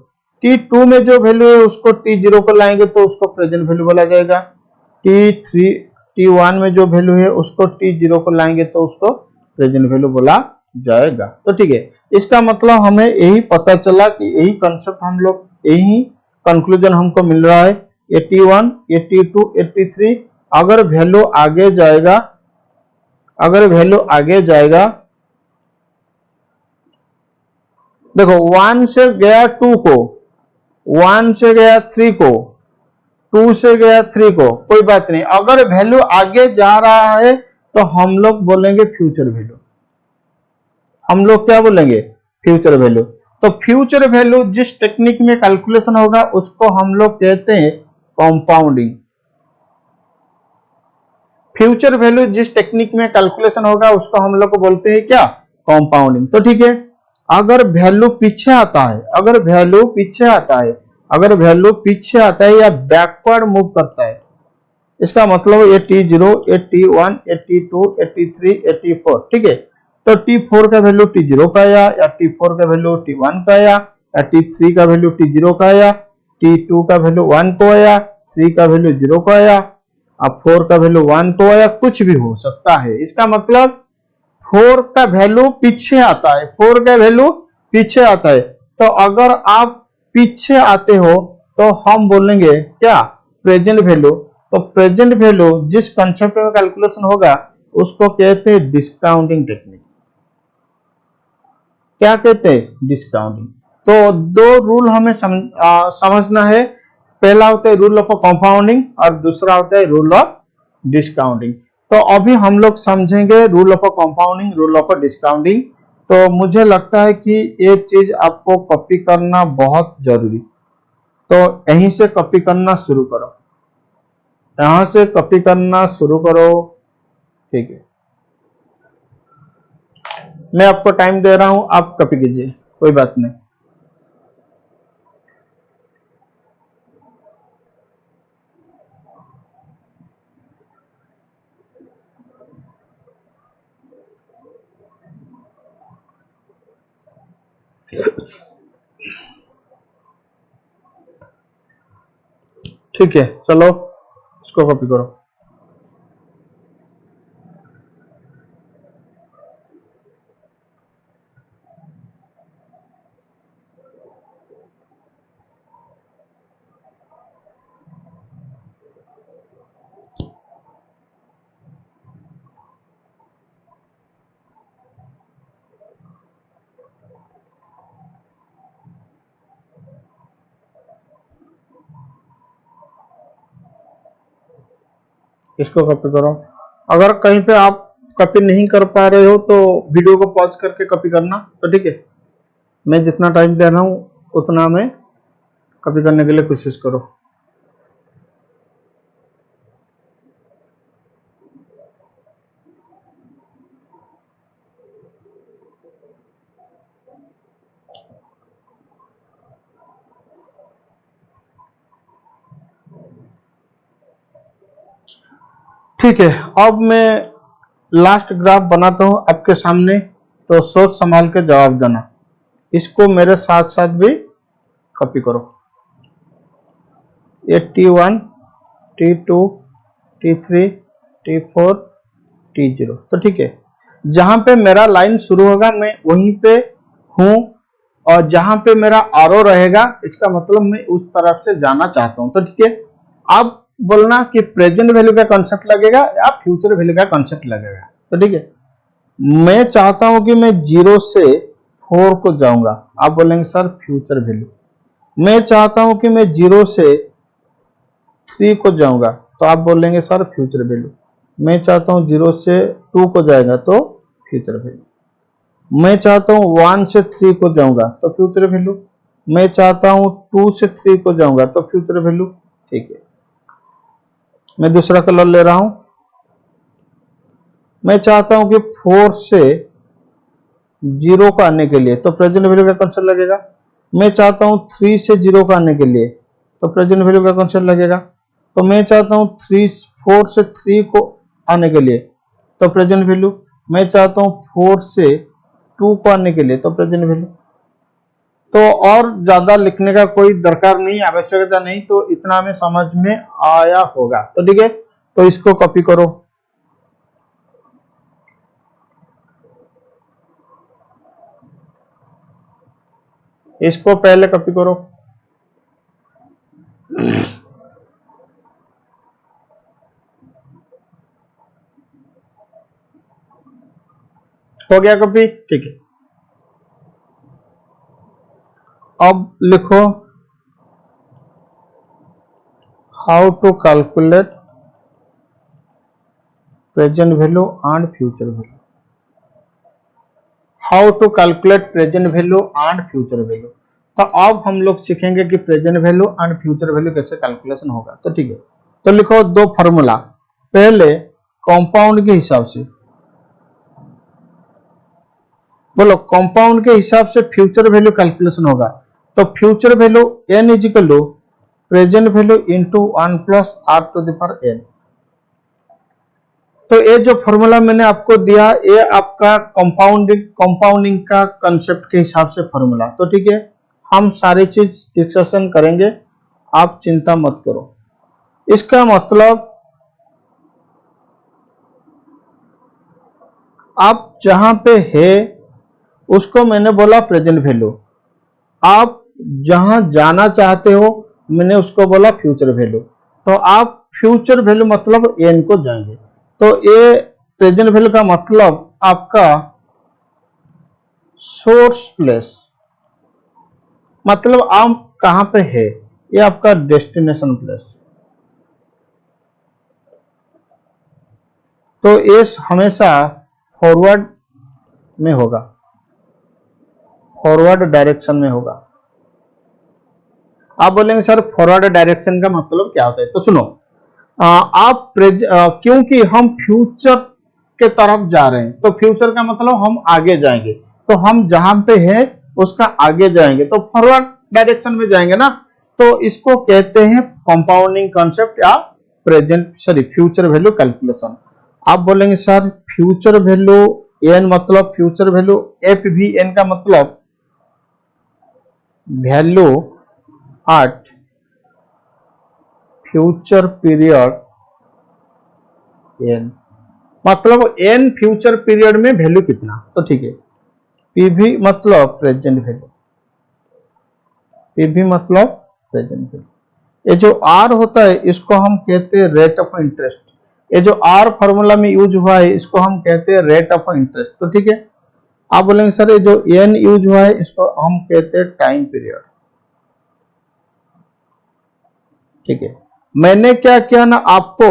T2 में जो वैल्यू है उसको T0 को लाएंगे तो उसको प्रेजेंट वैल्यू बोला जाएगा। T1 में जो वैल्यू है उसको T0 को लाएंगे तो उसको प्रेजेंट वैल्यू बोला जाएगा। तो ठीक है, इसका मतलब हमें यही पता चला कि यही कंसेप्ट हम लोग, यही कंक्लूजन हमको मिल रहा है। T1, T2, T3 अगर वैल्यू आगे जाएगा, अगर वैल्यू आगे जाएगा, देखो 1 से गया 2 को, 1 से गया 3 को, 2 से गया 3 को, कोई बात नहीं। अगर वैल्यू आगे जा रहा है तो हम लोग बोलेंगे फ्यूचर वैल्यू। हम लोग क्या बोलेंगे, फ्यूचर वैल्यू। तो फ्यूचर वैल्यू जिस टेक्निक में कैलकुलेशन होगा उसको हम लोग कहते हैं कंपाउंडिंग। फ्यूचर वैल्यू जिस टेक्निक में कैलकुलेशन होगा उसको हम लोग को बोलते हैं क्या, कंपाउंडिंग। तो ठीक है, अगर वैल्यू पीछे आता है, अगर वैल्यू पीछे आता है, अगर वैल्यू पीछे आता है या बैकवर्ड मूव करता है, इसका मतलब ये T0, ये T1, ये T2, ये T3, ये T4। ठीक है, तो T4 का वैल्यू T0 का आया, या T4 का वैल्यू T1 का आया, या T3 का वैल्यू T0 का आया, T2 का वैल्यू 1 को आया, 3 का वैल्यू 0 को आया, अब 4 का वैल्यू 1 को आया, कुछ भी हो सकता है। इसका मतलब 4 का वैल्यू पीछे आता है, 4 का वैल्यू पीछे आता है। तो अगर आप पीछे आते हो तो हम बोलेंगे क्या, प्रेजेंट वैल्यू। तो प्रेजेंट वैल्यू जिस कंसेप्ट में कैलकुलेशन होगा उसको कहते हैं डिस्काउंटिंग टेक्निक। क्या कहते हैं, डिस्काउंटिंग। तो दो रूल हमें समझना है। पहला होता है रूल ऑफ कंपाउंडिंग और दूसरा होता है रूल ऑफ डिस्काउंटिंग। तो अभी हम लोग समझेंगे rule of compounding, rule of discounting. तो मुझे लगता है कि ये चीज आपको कॉपी करना बहुत जरूरी, तो यहीं से कॉपी करना शुरू करो, यहां से कॉपी करना शुरू करो। ठीक है, मैं आपको टाइम दे रहा हूं, आप कॉपी कीजिए, कोई बात नहीं। ठीक है, चलो इसको कॉपी करो। इसको कॉपी करो। अगर कहीं पे आप कॉपी नहीं कर पा रहे हो तो वीडियो को पॉज करके कॉपी करना। तो ठीक है, मैं जितना टाइम दे रहा हूं उतना मैं कॉपी करने के लिए कोशिश करो। ठीक है, अब मैं लास्ट ग्राफ बनाता हूं आपके सामने, तो सोच संभाल के जवाब देना। इसको मेरे साथ साथ भी कॉपी करो। ये T1, T2, T3, T4, T0। तो ठीक है, जहां पे मेरा लाइन शुरू होगा मैं वहीं पे हूं, और जहां पे मेरा आरो रहेगा इसका मतलब मैं उस तरफ से जाना चाहता हूं। तो ठीक है, अब बोलना कि प्रेजेंट वैल्यू का कॉन्सेप्ट लगेगा या फ्यूचर वैल्यू का कॉन्सेप्ट लगेगा। तो ठीक है, मैं चाहता हूं कि मैं 0 से 4 को जाऊंगा, आप बोलेंगे सर फ्यूचर वैल्यू। मैं चाहता हूं कि मैं 0 से 3 को जाऊंगा, तो आप बोलेंगे सर फ्यूचर वैल्यू। मैं चाहता हूं 0 से 2 को जाएगा तो फ्यूचर वैल्यू। मैं चाहता हूं 1 से 3 को जाऊंगा तो फ्यूचर वैल्यू। मैं चाहता हूं 2 से 3 को जाऊंगा तो फ्यूचर वैल्यू। ठीक है, मैं दूसरा कलर ले रहा हूं। मैं चाहता हूं कि 4 से 0 को आने के लिए तो प्रेजेंट वैल्यू का कॉन्सेप्ट लगेगा। मैं चाहता हूं 3 से 0 को आने के लिए तो प्रेजेंट वैल्यू का कॉन्सेप्ट लगेगा। तो मैं चाहता हूं 4 से 3 को आने के लिए तो प्रेजेंट वैल्यू। मैं चाहता हूं 4 से 2 को आने के लिए तो प्रेजेंट वैल्यू। तो और ज्यादा लिखने का कोई दरकार नहीं, आवश्यकता नहीं, तो इतना हमें समझ में आया होगा। तो ठीक है, तो इसको कॉपी करो। इसको पहले कॉपी करो। हो गया कॉपी? ठीक है, अब लिखो how to calculate present value and future value. How to calculate present value and future value. तो अब हम लोग सीखेंगे कि present value and future value कैसे कैलकुलेशन होगा। तो ठीक है, तो लिखो दो फॉर्मूला। पहले कंपाउंड के हिसाब से, बोलो कंपाउंड के हिसाब से फ्यूचर वैल्यू कैलकुलेशन होगा। तो future value n is equal to present value into 1 plus r to the power n। तो ये जो फॉर्मूला मैंने आपको दिया ये आपका कंपाउंडिंग का कंसेप्ट के हिसाब से फॉर्मूला। तो ठीक है, हम सारी चीज डिस्कशन करेंगे, आप चिंता मत करो। इसका मतलब आप जहां पे है उसको मैंने बोला प्रेजेंट वैल्यू, आप जहां जाना चाहते हो मैंने उसको बोला फ्यूचर वैल्यू। तो आप फ्यूचर वैल्यू मतलब n को जाएंगे। तो ये प्रेजेंट वैल्यू का मतलब आपका सोर्स प्लेस, मतलब आप कहां पे है, ये आपका डेस्टिनेशन प्लेस। तो ये हमेशा फॉरवर्ड में होगा, फॉरवर्ड डायरेक्शन में होगा। आप बोलेंगे सर फॉरवर्ड डायरेक्शन का मतलब क्या होता है? तो सुनो, क्योंकि हम फ्यूचर के तरफ जा रहे हैं तो फ्यूचर का मतलब हम आगे जाएंगे, तो हम जहां पे हैं उसका आगे जाएंगे तो फॉरवर्ड डायरेक्शन में जाएंगे ना। तो इसको कहते हैं कंपाउंडिंग कॉन्सेप्ट या फ्यूचर वैल्यू कैलकुलेशन। आप बोलेंगे सर फ्यूचर वैल्यू एन मतलब फ्यूचर वैल्यू एफ भी एन का मतलब value at future period N, मतलब एन फ्यूचर पीरियड में वैल्यू कितना। तो ठीक है, पीवी मतलब प्रेजेंट वैल्यू, पीवी मतलब प्रेजेंट वैल्यू। ये जो आर होता है इसको हम कहते हैं रेट ऑफ इंटरेस्ट। ये जो आर फॉर्मूला में यूज हुआ है इसको हम कहते हैं रेट ऑफ इंटरेस्ट। तो ठीक है, आप बोलेंगे सर ये जो एन यूज हुआ है इसको हम कहते हैं टाइम पीरियड। ठीक है, मैंने क्या किया ना, आपको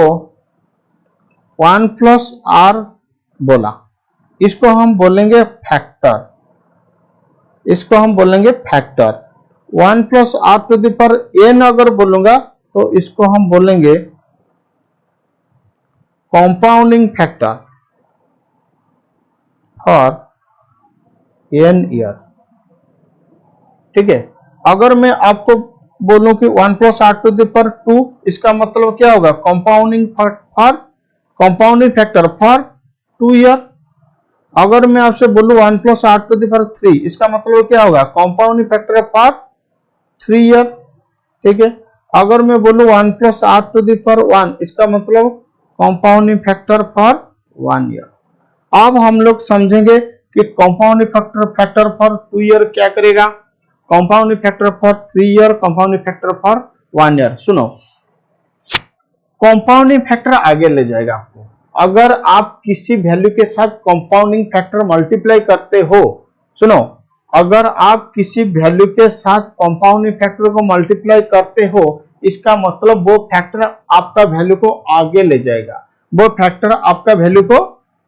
1 प्लस आर बोला, इसको हम बोलेंगे फैक्टर, इसको हम बोलेंगे factor. 1 plus are to the power N अगर बोलूंगा तो इसको हम बोलेंगे compounding factor for N year. ठीक है, अगर मैं आपको बोलूं कि 1 plus are to the power 2, इसका मतलब क्या होगा? Compounding factor for 2 year. अगर मैं आपसे बोलूं 1 plus are to the power 3, इसका मतलब क्या होगा? Compounding factor for 3 year. ठीक है, अगर मैं बोलूं 1 plus are to the power 1, इसका मतलब कंपाउंडिंग फैक्टर फॉर 1 ईयर। अब हम लोग समझेंगे कि कंपाउंडिंग फैक्टर फॉर 2 ईयर क्या करेगा, compounding factor for 3 year, compounding factor for 1 year. सुनो, कंपाउंडिंग फैक्टर आगे ले जाएगा आपको। अगर आप किसी वैल्यू के साथ कंपाउंडिंग फैक्टर मल्टीप्लाई करते हो, सुनो, अगर आप किसी वैल्यू के साथ कंपाउंडिंग फैक्टर को मल्टीप्लाई करते हो, इसका मतलब वो फैक्टर आपका वैल्यू को आगे ले जाएगा, वो फैक्टर आपका वैल्यू को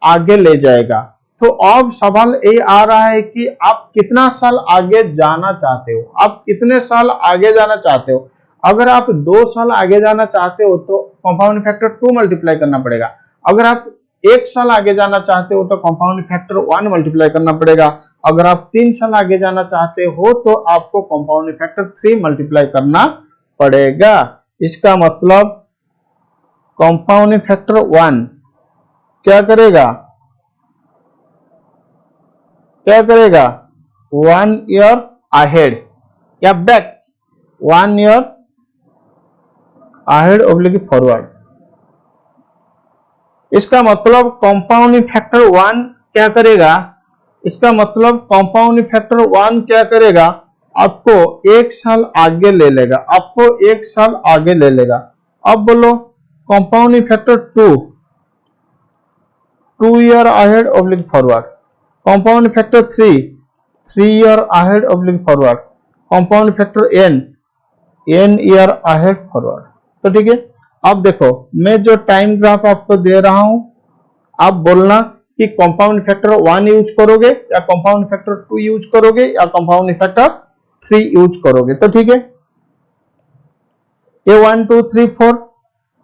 आगे ले जाएगा। तो अब सवाल ये आ रहा है कि आप कितना साल आगे जाना चाहते हो, आप कितने साल आगे जाना चाहते हो। अगर आप 2 साल आगे जाना चाहते हो तो कंपाउंड फैक्टर 2 मल्टीप्लाई करना पड़ेगा। अगर आप 1 साल आगे जाना चाहते हो तो कंपाउंड फैक्टर 1 मल्टीप्लाई करना पड़ेगा। अगर आप 3 साल आगे जाना चाहते हो तो आपको कंपाउंड फैक्टर 3 मल्टीप्लाई करना पड़ेगा। इसका मतलब कंपाउंड फैक्टर 1 क्या करेगा, 1 ईयर अहेड या back, 1 year ahead oblique forward. इसका मतलब कंपाउंडिंग फैक्टर 1 क्या करेगा, इसका मतलब कंपाउंडिंग फैक्टर 1 क्या करेगा, आपको 1 साल आगे ले लेगा, आपको 1 साल आगे ले लेगा। अब बोलो compounding factor 2 year ahead oblique forward, compound factor 3 year ahead oblique forward, compound factor n year ahead forward. तो ठीक है, अब देखो मैं जो टाइम ग्राफ आपको दे रहा हूं, आप बोलना कि कंपाउंड फैक्टर 1 यूज करोगे या कंपाउंड फैक्टर 2 यूज करोगे या कंपाउंड फैक्टर 3 यूज करोगे। तो ठीक है, ये 1 2 3 4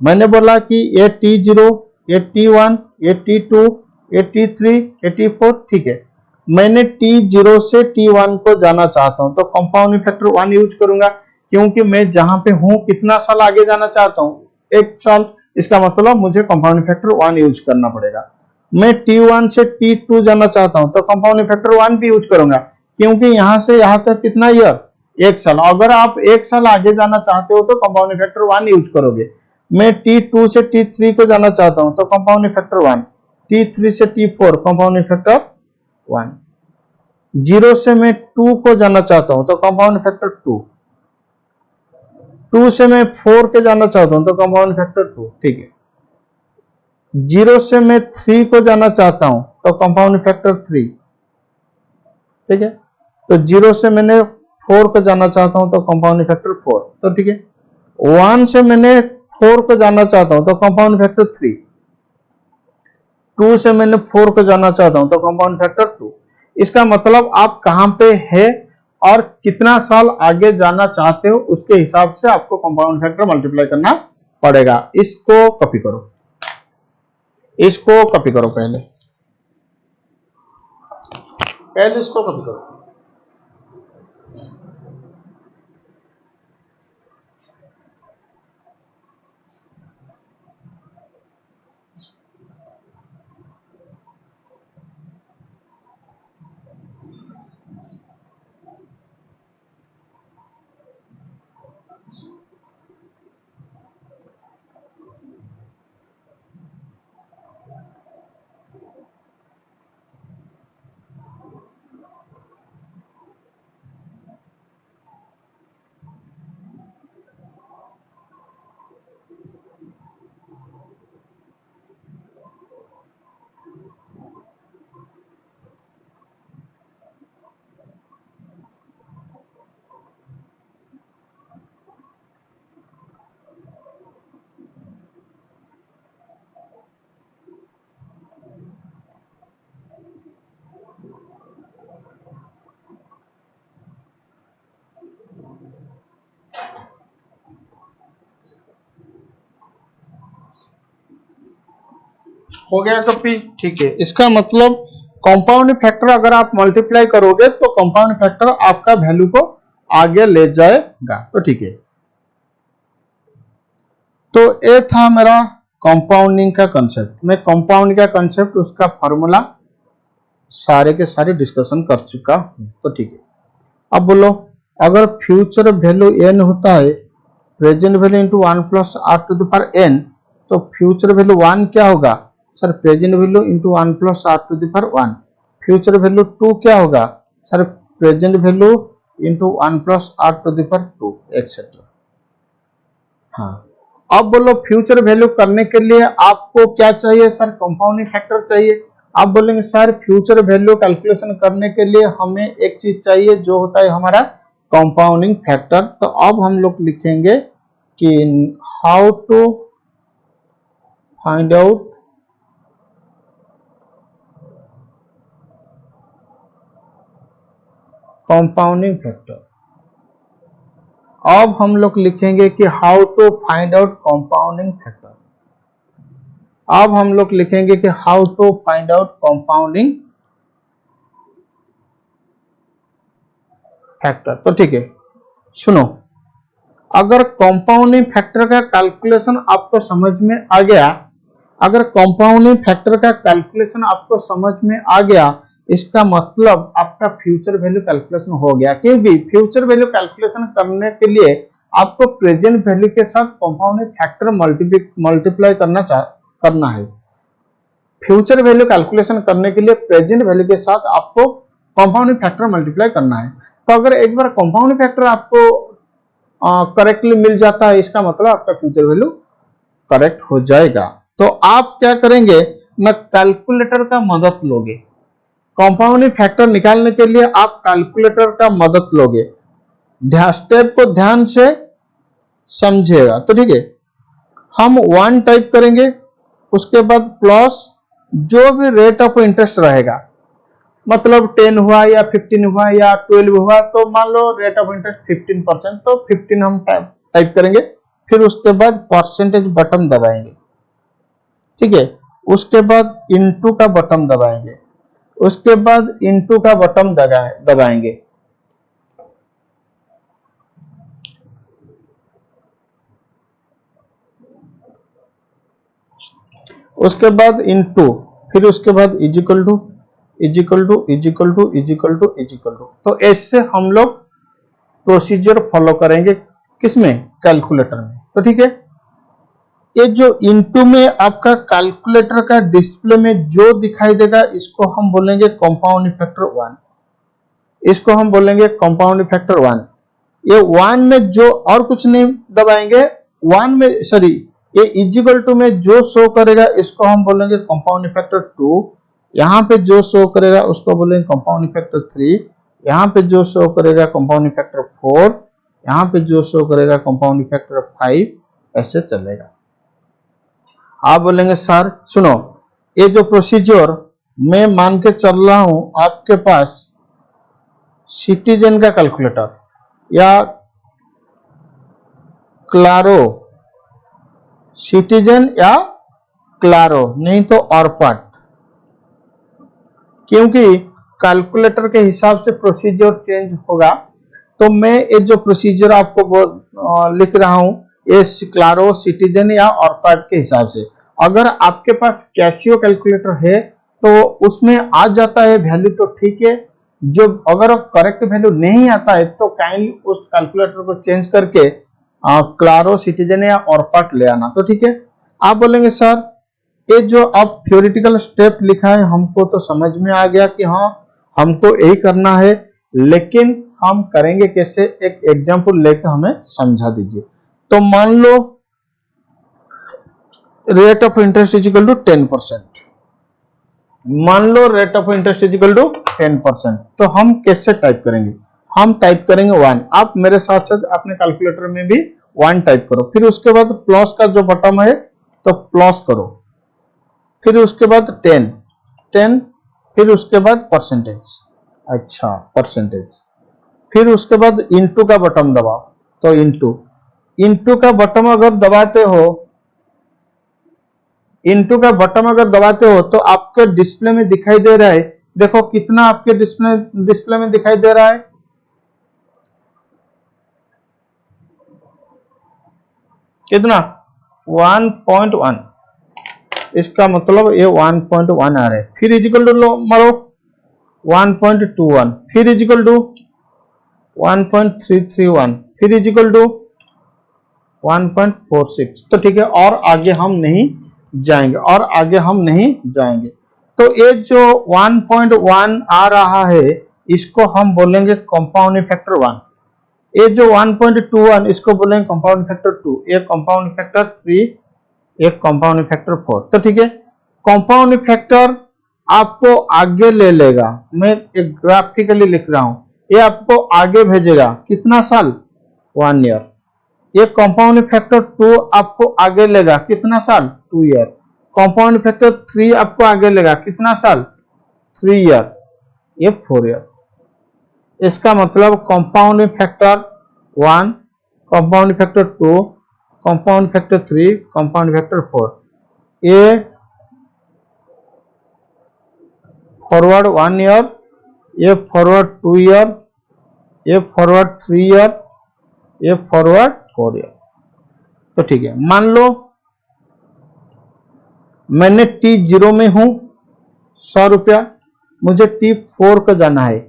मैंने बोला कि ये T0, ये T1, ये T2, ये T3, ये T4। ठीक है, मैंने T0 से T1 को जाना चाहता हूं तो कंपाउंड फैक्टर 1 यूज करूंगा, क्योंकि मैं जहां पे हूं कितना साल आगे जाना चाहता हूं, 1 साल। इसका मतलब मुझे कंपाउंड फैक्टर 1 यूज करना पड़ेगा। मैं T1 से T2 जाना चाहता हूं तो कंपाउंड फैक्टर 1 भी यूज करूंगा, क्योंकि यहां से यहां तक कितना ईयर, 1 साल। अगर आप 1 साल आगे जाना चाहते हो तो कंपाउंड फैक्टर 1 यूज करोगे। मैं T2 से T3 को जाना चाहता हूं तो कंपाउंड फैक्टर 1, T3 से T4 कंपाउंड फैक्टर 1, 0 से मैं 2 को जाना चाहता हूं तो कंपाउंड फैक्टर 2 से मैं 4 के जाना चाहता हूं तो कंपाउंड फैक्टर 2। ठीक है, 0 से मैं 3 को जाना चाहता हूं तो कंपाउंड फैक्टर 3। ठीक है, तो 0 से मैंने 4 को जाना चाहता हूं तो कंपाउंड फैक्टर 4। तो ठीक है, 1 से मैंने 4 को जाना चाहता हूं तो कंपाउंड फैक्टर 3, 2 से मैंने 4 को जाना चाहता हूं तो कंपाउंड फैक्टर 2। इसका मतलब आप कहां पे है और कितना साल आगे जाना चाहते हो उसके हिसाब से आपको कंपाउंड फैक्टर मल्टीप्लाई करना पड़ेगा। इसको कॉपी करो, इसको कॉपी करो, पहले इसको कॉपी करो। हो गया कॉपी। ठीक है, इसका मतलब कंपाउंड फैक्टर अगर आप मल्टीप्लाई करोगे तो कंपाउंड फैक्टर आपका वैल्यू को आगे ले जाएगा। तो ठीक है, तो ये था मेरा कंपाउंडिंग का कंसेप्ट। मैं कंपाउंड का कंसेप्ट, उसका फॉर्मूला सारे के सारे डिस्कशन कर चुका हूं। तो ठीक है, अब बोलो अगर फ्यूचर वैल्यू n होता है, present value into 1 plus r to the power n, तो फ्यूचर वैल्यू 1 क्या होगा, sir present value into 1 plus are to the power 1। Future value 2 क्या होगा sir, present value into 1 plus are to the power 2 etcetera. हाँ, अब बोलो future value करने के लिए आपको क्या चाहिए सर, कंपाउंडिंग फैक्टर चाहिए। आप बोलेंगे सर फ्यूचर वैल्यू कैलकुलेशन करने के लिए हमें एक चीज चाहिए जो होता है हमारा कंपाउंडिंग फैक्टर। तो अब हम लोग लिखेंगे कि how to find out compounding factor. अब हम लोग लिखेंगे कि how to find out compounding factor. अब हम लोग लिखेंगे कि how to find out compounding factor. तो ठीक है, सुनो, अगर कंपाउंडिंग फैक्टर का कैलकुलेशन आपको समझ में आ गया, अगर कंपाउंडिंग फैक्टर का कैलकुलेशन आपको समझ में आ गया, इसका मतलब आपका फ्यूचर वैल्यू कैलकुलेशन हो गया। क्योंकि फ्यूचर वैल्यू कैलकुलेशन करने के लिए आपको प्रेजेंट वैल्यू के साथ कंपाउंडिंग फैक्टर मल्टीप्लाई करना है। फ्यूचर वैल्यू कैलकुलेशन करने के लिए प्रेजेंट वैल्यू के साथ आपको कंपाउंडिंग फैक्टर मल्टीप्लाई करना है। तो अगर एक बार कंपाउंडिंग फैक्टर आपको करेक्टली मिल जाता है, इसका मतलब आपका फ्यूचर वैल्यू करेक्ट हो जाएगा। तो आप क्या करेंगे ना, कैलकुलेटर का मदद लोगे। कंपाउंडिंग फैक्टर निकालने के लिए आप कैलकुलेटर का मदद लोगे। स्टेप को ध्यान से समझिएगा। तो ठीक है, हम 1 टाइप करेंगे, उसके बाद प्लस जो भी रेट ऑफ इंटरेस्ट रहेगा, मतलब 10 हुआ या 15 हुआ या 12 हुआ, तो मान लो रेट ऑफ इंटरेस्ट 15%, तो 15 हम टाइप करेंगे। फिर उसके बाद परसेंटेज बटन दबाएंगे, ठीक है। उसके बाद इनटू का बटन दबाएंगे, उसके बाद इनटू का बटन दबाएंगे। उसके बाद इनटू, फिर उसके बाद is equal to is equal to is equal to is equal to is equal to. तो ऐसे हम लोग प्रोसीजर फॉलो करेंगे, किसमें, कैलकुलेटर में। तो ठीक है, ये जो इनटू में आपका कैलकुलेटर का डिस्प्ले में जो दिखाई देगा, इसको हम बोलेंगे कंपाउंड फैक्टर 1। इसको हम बोलेंगे कंपाउंड फैक्टर 1। ये 1 में जो और कुछ नहीं दबाएंगे, 1 में सॉरी, ये इजिकल टू में जो शो करेगा इसको हम बोलेंगे कंपाउंड फैक्टर 2। यहाँ पे जो शो करेगा उसको बोलेंगे कंपाउंड फैक्टर 3। यहाँ पे जो शो करेगा कंपाउंड फैक्टर 4। यहाँ पे जो शो करेगा कंपाउंड फैक्टर 5। ऐसे चलेगा। आप बोलेंगे सर सुनो, ये जो प्रोसीजर मैं मान के चल रहा हूं, आपके पास सिटीजन का कैलकुलेटर या क्लारो, सिटीजन या क्लारो, नहीं तो ऑरपाट, क्योंकि कैलकुलेटर के हिसाब से प्रोसीजर चेंज होगा। तो मैं ये जो प्रोसीजर आपको लिख रहा हूं, ये क्लारो, सिटीजन या ऑरपाट के हिसाब से। अगर आपके पास कैसियो कैलकुलेटर है तो उसमें आ जाता है वैल्यू, तो ठीक है। जो अगर करेक्ट वैल्यू नहीं आता है तो काइंडली उस कैलकुलेटर को चेंज करके क्लारो, सिटीजन या ऑरपाट ले आना। तो ठीक है, आप बोलेंगे सर ये जो अब थ्योरेटिकल स्टेप लिखा है हमको तो समझ में आ गया कि हाँ हमको यही करना है, लेकिन हम करेंगे कैसे, एक एग्जांपल लेकर हमें समझा दीजिए। तो मान लो rate of interest is equal to 10%। मान लो rate of interest is equal to 10%। तो हम कैसे टाइप करेंगे, हम टाइप करेंगे 1। आप मेरे साथ साथ अपने कैलकुलेटर में भी 1 टाइप करो। फिर उसके बाद प्लस का जो बटन है तो प्लस करो, फिर उसके बाद 10, फिर उसके बाद परसेंटेज, अच्छा परसेंटेज, फिर उसके बाद इनटू का बटन दबाओ। तो इनटू का बटन अगर दबाते हो, इनटू का बटन अगर दबाते हो तो आपके डिस्प्ले में दिखाई दे रहा है, देखो कितना आपके डिस्प्ले में दिखाई दे रहा है, कितना 1.1। इसका मतलब ये 1.1 आ रहा है। फिर इजिकल टू लो मारो 1.21, फिर इजिकल टू 1.331, फिर इजिकल टू 1.46। तो ठीक है, और आगे हम नहीं जाएंगे और आगे हम नहीं जाएंगे। तो ये जो 1.1 आ रहा है इसको हम बोलेंगे कंपाउंडिंग फैक्टर 1। ये जो 1.21 इसको बोलेंगे कंपाउंडिंग फैक्टर 2, एक कंपाउंडिंग फैक्टर 3, एक कंपाउंडिंग फैक्टर 4। तो ठीक है, कंपाउंडिंग फैक्टर आपको आगे ले लेगा, मैं एक ग्राफिकली लिख रहा हूं, ये आपको आगे भेजेगा कितना साल, 1 ईयर। ये कंपाउंडिंग फैक्टर 2 आपको आगे लेगा कितना साल, 2 ईयर। कंपाउंड फैक्टर 3 आपको आगे लेगा कितना साल, 3 ईयर, ये 4 ईयर। इसका मतलब compounding factor 1, compound factor 2, compound factor 3, compound factor 4, ये फॉरवर्ड 1 ईयर, ये फॉरवर्ड 2 ईयर, ये फॉरवर्ड 3 ईयर, ये फॉरवर्ड 4 ईयर। तो ठीक है, मान लो मैंने T0 में हूं 100 रुपया, मुझे T4 का जाना है।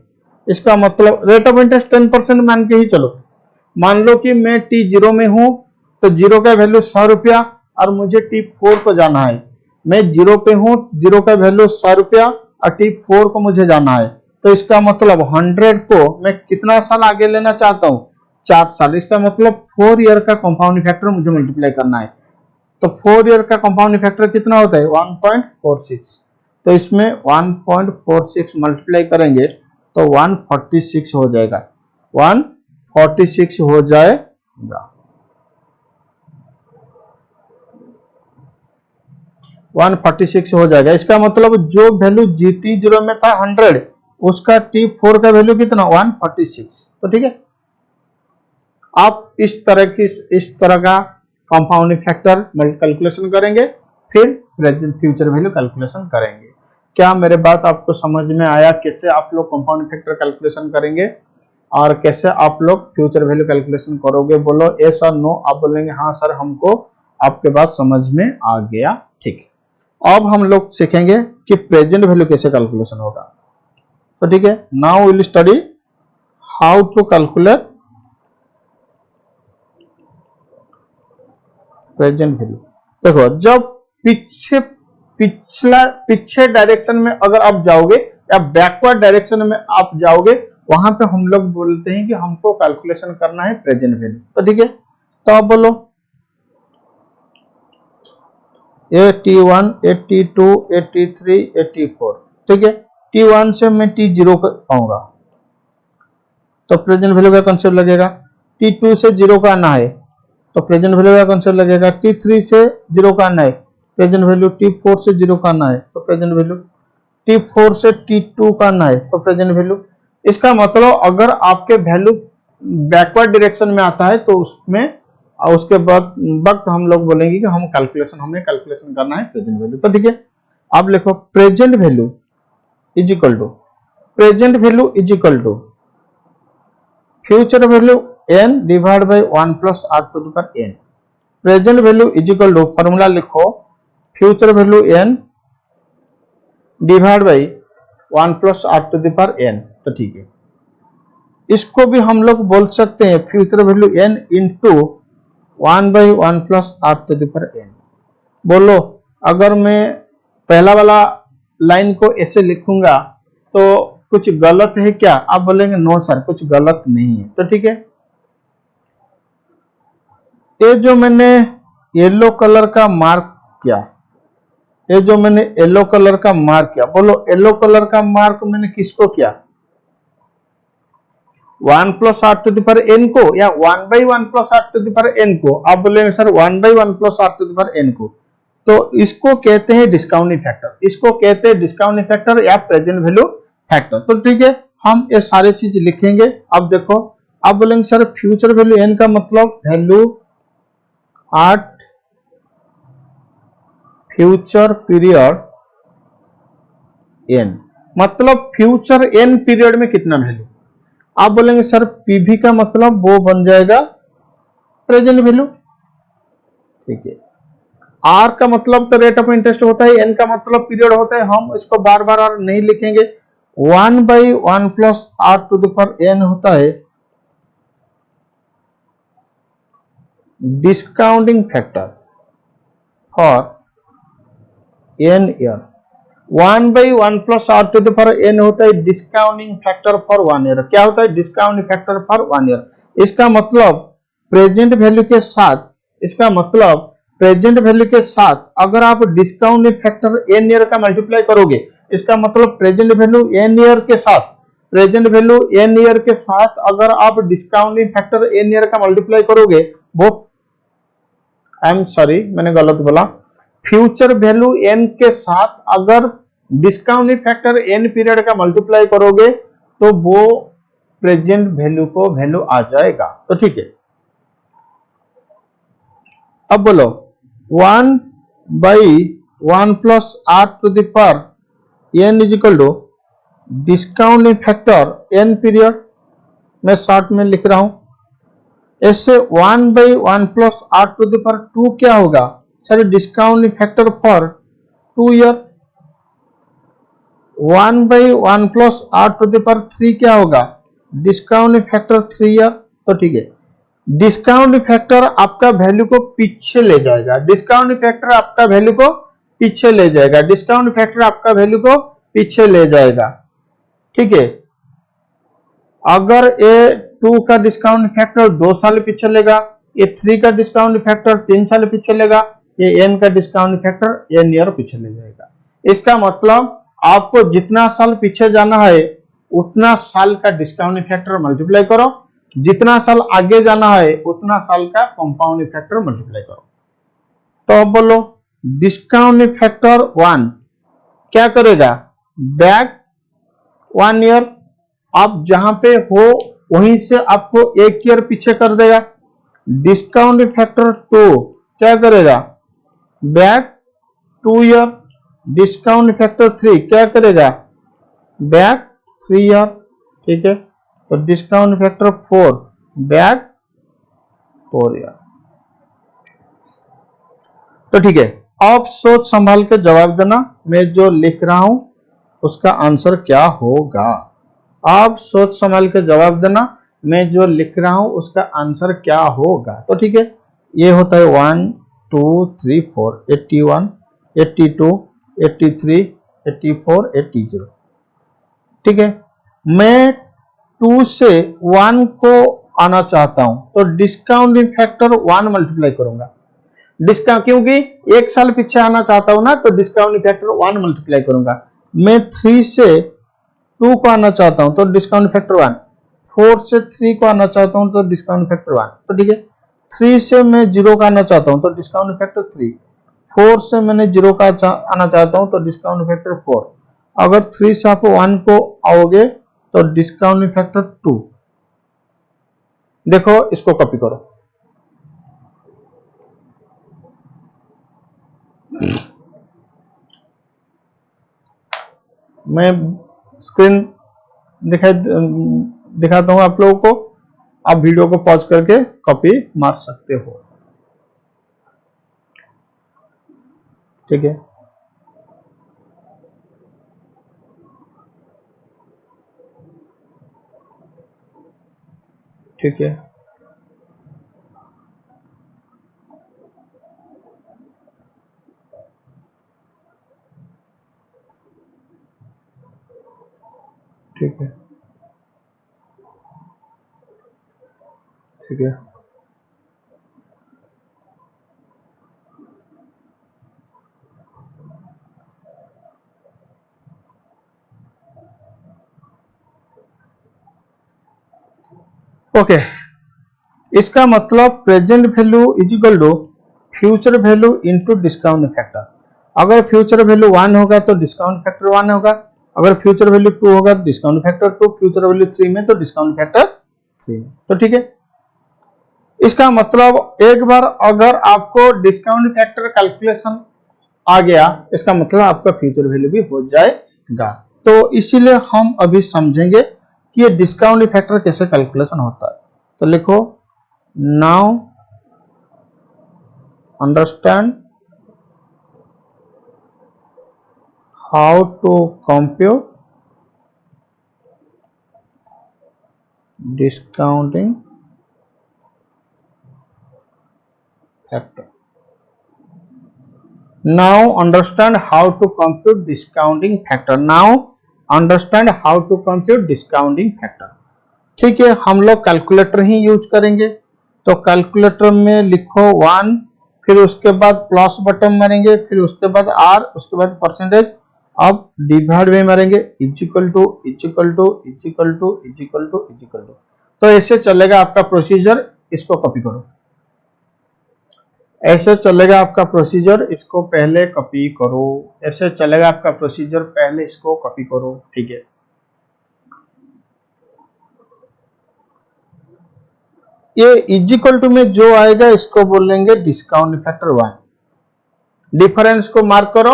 इसका मतलब रेट ऑफ इंटरेस्ट 10% मान के ही चलो। मान लो कि मैं T0 में हूं तो 0 का वैल्यू 100 रुपया और मुझे T4 को जाना है। मैं 0 पे हूं, 0 का वैल्यू 100 रुपया और T4 को मुझे जाना है। तो इसका मतलब 100 को मैं कितना साल आगे लेना चाहता हूं, 4 साल। इसका मतलब 4 ईयर का कंपाउंडिंग फैक्टर मुझे मल्टीप्लाई करना है। तो 4 ईयर का कंपाउंडिंग फैक्टर कितना होता है, 1.46। तो इसमें 1.46 मल्टीप्लाई करेंगे तो 146 हो जाएगा, 146 हो जाएगा, 146 हो जाएगा। इसका मतलब जो वैल्यू T0 में था 100, उसका T4 का वैल्यू कितना, 146। तो ठीक है, आप इस तरह का कंपाउंडिंग फैक्टर कैलकुलेशन करेंगे, फिर प्रेजेंट फ्यूचर वैल्यू कैलकुलेशन करेंगे। क्या मेरे बात आपको समझ में आया, कैसे आप लोग कंपाउंडिंग फैक्टर कैलकुलेशन करेंगे और कैसे आप लोग फ्यूचर वैल्यू कैलकुलेशन करोगे? बोलो यस और नो। आप बोलेंगे हाँ सर, हमको आपके बात समझ में आ गया। ठीक है, अब हम लोग सीखेंगे कि प्रेजेंट वैल्यू कैसे कैलकुलेशन होगा। तो ठीक है, now will study how to calculate present value. देखो, जब पीछे डायरेक्शन में अगर आप जाओगे या बैकवर्ड डायरेक्शन में आप जाओगे, वहां पे हम लोग बोलते हैं कि हमको कैलकुलेशन करना है प्रेजेंट वैल्यू। तो ठीक है, तो आप बोलो ये T1, ये T2, ये T3, ये T4। ठीक है, T1 से मैं T0 कहूंगा तो प्रेजेंट वैल्यू का कंसेप्ट लगेगा। T2 से 0 का आना है तो प्रेजेंट वैल्यू का कंसेप्ट लगेगा। T3 से 0 का आना है प्रेजेंट वैल्यू, T4 से 0 का आना है तो प्रेजेंट वैल्यू, T4 से T2 का आना है तो प्रेजेंट वैल्यू। इसका मतलब अगर आपके वैल्यू बैकवर्ड डायरेक्शन में आता है तो उसमें उसके बाद वक्त हम लोग बोलेंगे कि हमें कैलकुलेशन करना है प्रेजेंट वैल्यू। तो ठीक है, अब लिखो present value is equal to, present value is equal to future value n divide by 1 plus r to the power n। Present value is equal to, formula लिखो, future value n divide by 1 plus r to the power n। तो ठीक है, इसको भी हम लोग बोल सकते हैं future value n into 1 by 1 plus r to the power n। बोलो अगर मैं पहला वाला लाइन को ऐसे लिखूंगा तो कुछ गलत है क्या? आप बोलेंगे नो सर, कुछ गलत नहीं है। तो ठीक है, ये जो मैंने येलो कलर का मार्क किया, ये जो मैंने येलो कलर का मार्क किया, बोलो येलो कलर का मार्क मैंने किसको किया, 1 plus r to the power n को या 1 by 1 plus r to the power n को? आप बोलेंगे sir 1 by 1 plus r to the power n को। तो इसको कहते हैं डिस्काउंटिंग फैक्टर, इसको कहते हैं डिस्काउंटिंग फैक्टर या प्रेजेंट वैल्यू फैक्टर। तो ठीक है, हम ये सारे चीज लिखेंगे। अब देखो, आप बोलेंगे सर फ्यूचर वैल्यू n का मतलब वैल्यू 8 फ्यूचर पीरियड n, मतलब फ्यूचर n पीरियड में कितना वैल्यू। आप बोलेंगे सर पीवी का मतलब वो बन जाएगा प्रेजेंट वैल्यू। ठीक है, आर का मतलब तो रेट ऑफ इंटरेस्ट होता है, एन का मतलब पीरियड होता है, हम इसको बार बार नहीं लिखेंगे। 1 by 1 plus are to the power n होता है discounting factor for N year. 1/1 plus are to the power n होता है डिस्काउंटिंग फैक्टर फॉर 1 ईयर। क्या होता है? Discounting factor for 1 year. इसका मतलब प्रेजेंट वैल्यू के साथ, इसका मतलब प्रेजेंट वैल्यू के साथ अगर आप डिस्काउंटिंग फैक्टर एन ईयर का मल्टीप्लाई करोगे, इसका मतलब प्रेजेंट वैल्यू एन ईयर के साथ, प्रेजेंट वैल्यू एन ईयर के साथ अगर आप डिस्काउंटिंग फैक्टर एन ईयर का मल्टीप्लाई करोगे, वो आई एम सॉरी मैंने गलत बोला, फ्यूचर वैल्यू एन के साथ अगर डिस्काउंटिंग फैक्टर एन पीरियड का मल्टीप्लाई करोगे तो वो प्रेजेंट वैल्यू को वैल्यू आ जाएगा। तो ठीक है, अब बोलो 1/1 plus are to the power n is equal to discounting factor n period, मैं शॉर्ट में लिख रहा हूं। ऐसे 1/1 plus are to the power 2 क्या होगा? Sir discounting factor for 2 year. 1/1 plus are to the power 3 क्या होगा? Discounting factor 3 year. तो ठीक है, डिस्काउंट फैक्टर आपका वैल्यू को पीछे ले जाएगा, डिस्काउंट फैक्टर आपका वैल्यू को पीछे ले जाएगा, डिस्काउंट फैक्टर आपका वैल्यू को पीछे ले जाएगा। ठीक है, अगर ये 2 का डिस्काउंट फैक्टर 2 साल पीछे लेगा, ये 3 का डिस्काउंट फैक्टर 3 साल पीछे लेगा, ये n का डिस्काउंट फैक्टर n ईयर पीछे ले जाएगा। इसका मतलब आपको जितना साल पीछे जाना है उतना साल का डिस्काउंट फैक्टर मल्टीप्लाई करो, जितना साल आगे जाना है उतना साल का कंपाउंड फैक्टर मल्टीप्लाई करो। तो अब बोलो डिस्काउंट फैक्टर 1 क्या करेगा? बैक 1 ईयर, आप जहां पे हो वहीं से आपको 1 ईयर पीछे कर देगा। डिस्काउंट फैक्टर 2 क्या करेगा? Back 2 year. डिस्काउंट फैक्टर 3 क्या करेगा? Back 3 year. ठीक है, तो डिस्काउंट फैक्टर 4 बैक 4 ईयर। तो ठीक है, आप सोच संभाल के जवाब देना, मैं जो लिख रहा हूं उसका आंसर क्या होगा। आप सोच संभाल के जवाब देना, मैं जो लिख रहा हूं उसका आंसर क्या होगा। तो ठीक है, ये होता है 1 2 3 4 81 82 83 84 80। ठीक है, मैं 2 से 1 को आना चाहता हूं तो डिस्काउंटिंग फैक्टर 1 मल्टीप्लाई करूंगा। डिस्काउंट क्योंकि 1 साल पीछे आना चाहता हूं ना, तो डिस्काउंटिंग फैक्टर 1 मल्टीप्लाई करूंगा। मैं 3 से 2 को आना चाहता हूं तो डिस्काउंट फैक्टर 1, 4 से 3 को आना चाहता हूं तो डिस्काउंट फैक्टर 1। तो ठीक है, 3 से मैं 0 का आना चाहता हूं तो डिस्काउंट फैक्टर 3, 4 से मैंने 0 का आना चाहता हूं तो डिस्काउंट फैक्टर 4। अगर 3 से आप 1 को आओगे तो डिस्काउंट फैक्टर 2। देखो इसको कॉपी करो, मैं स्क्रीन दिखाता हूं आप लोगों को, आप वीडियो को पॉज करके कॉपी मार सकते हो। ठीक है, ठीक है, ठीक है, ठीक है, ओके। इसका मतलब present value is equal to future value into discount factor. अगर फ्यूचर वैल्यू 1 होगा तो डिस्काउंट फैक्टर 1 होगा, अगर फ्यूचर वैल्यू 2 होगा तो डिस्काउंट फैक्टर 2, फ्यूचर वैल्यू 3 में तो डिस्काउंट फैक्टर 3 में। तो ठीक है, इसका मतलब एक बार अगर आपको डिस्काउंट फैक्टर कैलकुलेशन आ गया, इसका मतलब आपका फ्यूचर वैल्यू भी हो जाएगा। तो इसीलिए हम अभी समझेंगे कि ये डिस्काउंट फैक्टर कैसे कैलकुलेशन होता है। तो लिखो now understand how to compute discounting factor. Now understand how to compute discounting factor. Now understand how to compute discounting factor. ठीक है, हम लोग कैलकुलेटर ही यूज करेंगे। तो कैलकुलेटर में लिखो 1, फिर उसके बाद प्लस बटन मारेंगे, फिर उसके बाद आर, उसके बाद परसेंटेज, अब डिवाइड में मारेंगे, is equal to is equal to is equal to is equal to is equal to. तो ऐसे चलेगा आपका प्रोसीजर। इसको कॉपी करो, ऐसे चलेगा आपका प्रोसीजर। इसको पहले कॉपी करो, ऐसे चलेगा आपका प्रोसीजर, पहले इसको कॉपी करो। ठीक है, ये इजिकल टू में जो आएगा इसको बोलेंगे डिस्काउंट फैक्टर 1। डिफरेंस को मार्क करो,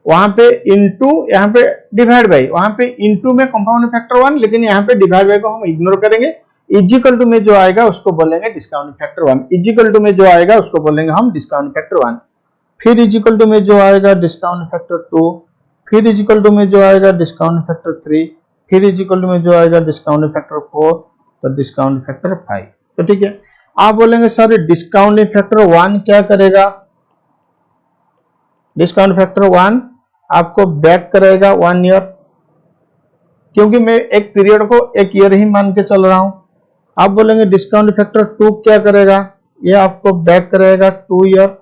वहां पे इनटू, यहाँ पे डिवाइड बाई, वहां पे इनटू में कंपाउंड फैक्टर 1, लेकिन यहाँ पे डिवाइड बाई को हम इग्नोर करेंगे। इजिकल टू में जो आएगा उसको बोलेंगे डिस्काउंट फैक्टर 1। इजिकल टू में जो आएगा उसको बोलेंगे हम डिस्काउंट फैक्टर 1। फिर इजिकल टू में जो आएगा डिस्काउंट फैक्टर 2, फिर इजिकल टू में जो आएगा डिस्काउंट फैक्टर 3, फिर इजिकल टू में जो आएगा डिस्काउंट फैक्टर 4, तो डिस्काउंट फैक्टर 5। तो ठीक है, आप बोलेंगे सर डिस्काउंट फैक्टर 1 क्या करेगा? डिस्काउंट फैक्टर 1 आपको बैक करेगा 1 ईयर, क्योंकि मैं एक पीरियड को एक ईयर ही मान के चल रहा हूं। आप बोलेंगे डिस्काउंट फैक्टर 2 क्या करेगा? ये आपको बैक करेगा 2 ईयर।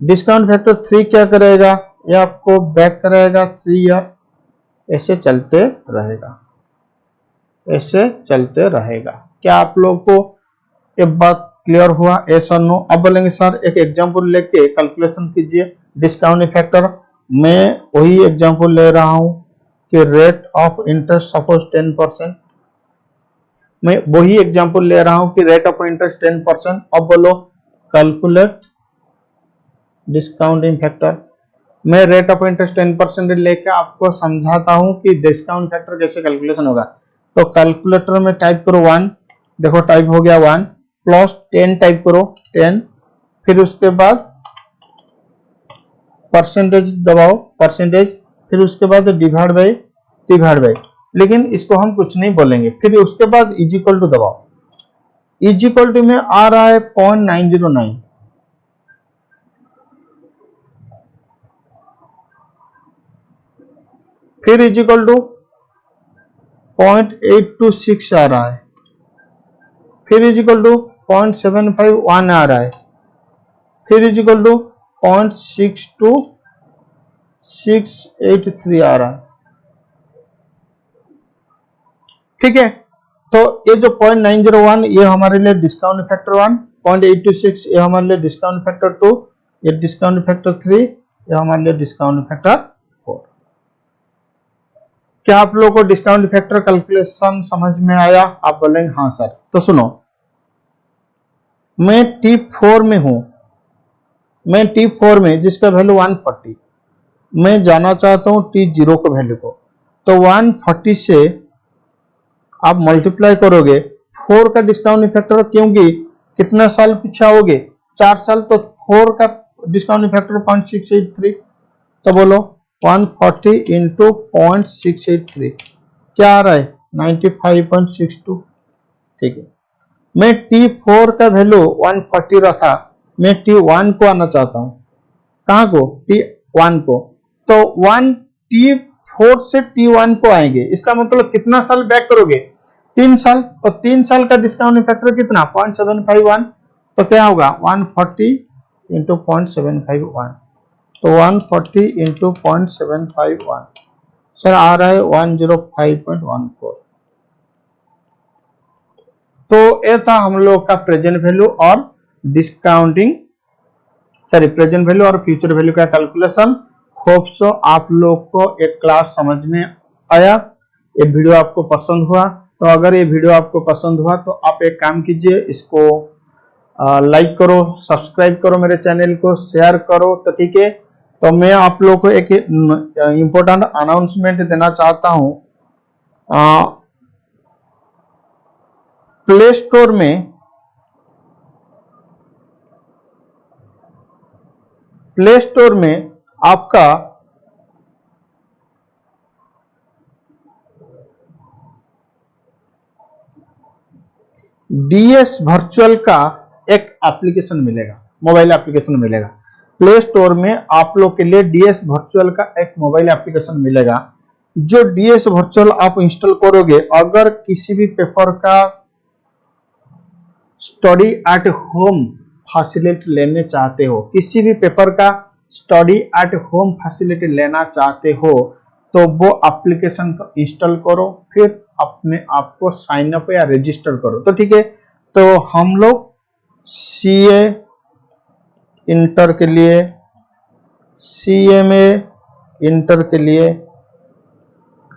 डिस्काउंट फैक्टर 3 क्या करेगा? ये आपको बैक करेगा 3 ईयर। ऐसे चलते रहेगा, ऐसे चलते रहेगा। क्या आप लोगों को ये बात क्लियर हुआ? ऐसा नो। अब बोलेंगे सर एक एग्जांपल लेके कैलकुलेशन कीजिए डिस्काउंट फैक्टर। मैं वही एग्जांपल ले रहा हूं कि रेट ऑफ इंटरेस्ट सपोज 10%। मैं वही एग्जांपल ले रहा हूं कि रेट ऑफ इंटरेस्ट 10%। अब बोलो कैलकुलेट डिस्काउंटिंग फैक्टर। मैं रेट ऑफ इंटरेस्ट 10% लेके आपको समझाता हूं कि डिस्काउंट फैक्टर कैसे कैलकुलेशन होगा। तो कैलकुलेटर में टाइप करो 1, देखो टाइप हो गया 1, प्लस 10 टाइप करो 10, फिर उसके बाद परसेंटेज दबाओ, परसेंटेज, फिर उसके बाद डिवाइड बाई, डिवाइड बाई, लेकिन इसको हम कुछ नहीं बोलेंगे। फिर उसके बाद इजिकल टू दबाओ। इजिकल टू में आ रहा है 0.909, फिर इजिकल टू 0.826 आ रहा है, फिर इजिकल टू 0.751 आ रहा है, फिर इजिकल टू 0.62683 आ रहा है। ठीक है, तो ये जो 0.901 ये हमारे लिए डिस्काउंट फैक्टर 1, 0.826 ये हमारे लिए डिस्काउंट फैक्टर 2, ये डिस्काउंट फैक्टर 3, ये हमारे लिए डिस्काउंट फैक्टर 4। क्या आप लोगों को डिस्काउंट फैक्टर कैलकुलेशन समझ में आया? आप बोलेंगे हाँ सर। तो सुनो, मैं T4 में हूं, मैं T4 में जिसका वैल्यू 140, मैं जाना चाहता हूं T0 को वैल्यू को। तो 140 से आप मल्टीप्लाई करोगे 4 का डिस्काउंट फैक्टर, क्योंकि कितना साल पीछे आओगे? 4 साल, तो 4 का डिस्काउंट फैक्टर 0.683। तो बोलो 140 इंटू 0.683 क्या आ रहा है? 95.62। ठीक है, मैं T4 का वैल्यू 140 रखा, मैं T1 को आना चाहता हूं। कहां को? T1 को। तो 1 T4 से T1 को आएंगे, इसका मतलब कितना साल बैक करोगे? 3 साल। तो 3 साल का डिस्काउंट फैक्टर कितना? 0.751। तो क्या होगा? 140 इंटू 0.751, तो 140 इंटू 0.751 सर आ रहा है 105.14। तो ये था हम लोग का प्रेजेंट वैल्यू और डिस्काउंटिंग, सॉरी प्रेजेंट वैल्यू और फ्यूचर वैल्यू का कैलकुलेशन। होप सो आप लोग को एक क्लास समझ में आया, ये वीडियो आपको पसंद हुआ। तो अगर ये वीडियो आपको पसंद हुआ तो आप एक काम कीजिए, इसको लाइक करो, सब्सक्राइब करो मेरे चैनल को, शेयर करो। तो ठीक है, तो मैं आप लोगों को एक इम्पोर्टेंट अनाउंसमेंट देना चाहता हूं। प्ले स्टोर में आपका DS वर्चुअल का एक एप्लीकेशन मिलेगा, मोबाइल एप्लीकेशन मिलेगा। प्ले स्टोर में आप लोग के लिए डीएस वर्चुअल का एक मोबाइल एप्लीकेशन मिलेगा। जो डीएस वर्चुअल आप इंस्टॉल करोगे, अगर किसी भी पेपर का स्टडी एट होम फैसिलिटी लेने चाहते हो, किसी भी पेपर का स्टडी एट होम फैसिलिटी लेना चाहते हो, तो वो एप्लीकेशन को इंस्टॉल करो, फिर अपने आप को साइन अप या रजिस्टर करो। तो ठीक है, तो हम लोग सीए इंटर के लिए, सीएमए इंटर के लिए,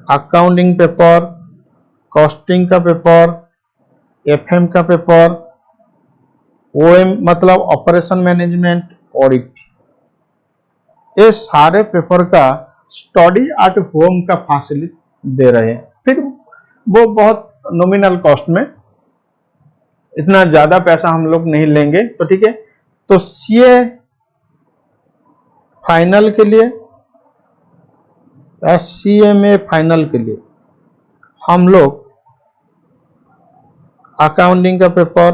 अकाउंटिंग पेपर, कॉस्टिंग का पेपर, एफएम का पेपर, ओएम मतलब ऑपरेशन मैनेजमेंट, ऑडिट, ये सारे पेपर का स्टडी एट होम का फैसिलिटी दे रहे हैं। फिर वो बहुत नॉमिनल कॉस्ट में, इतना ज्यादा पैसा हम लोग नहीं लेंगे। तो ठीक है, तो सीए फाइनल के लिए या सीएमए फाइनल के लिए हम लोग अकाउंटिंग का पेपर,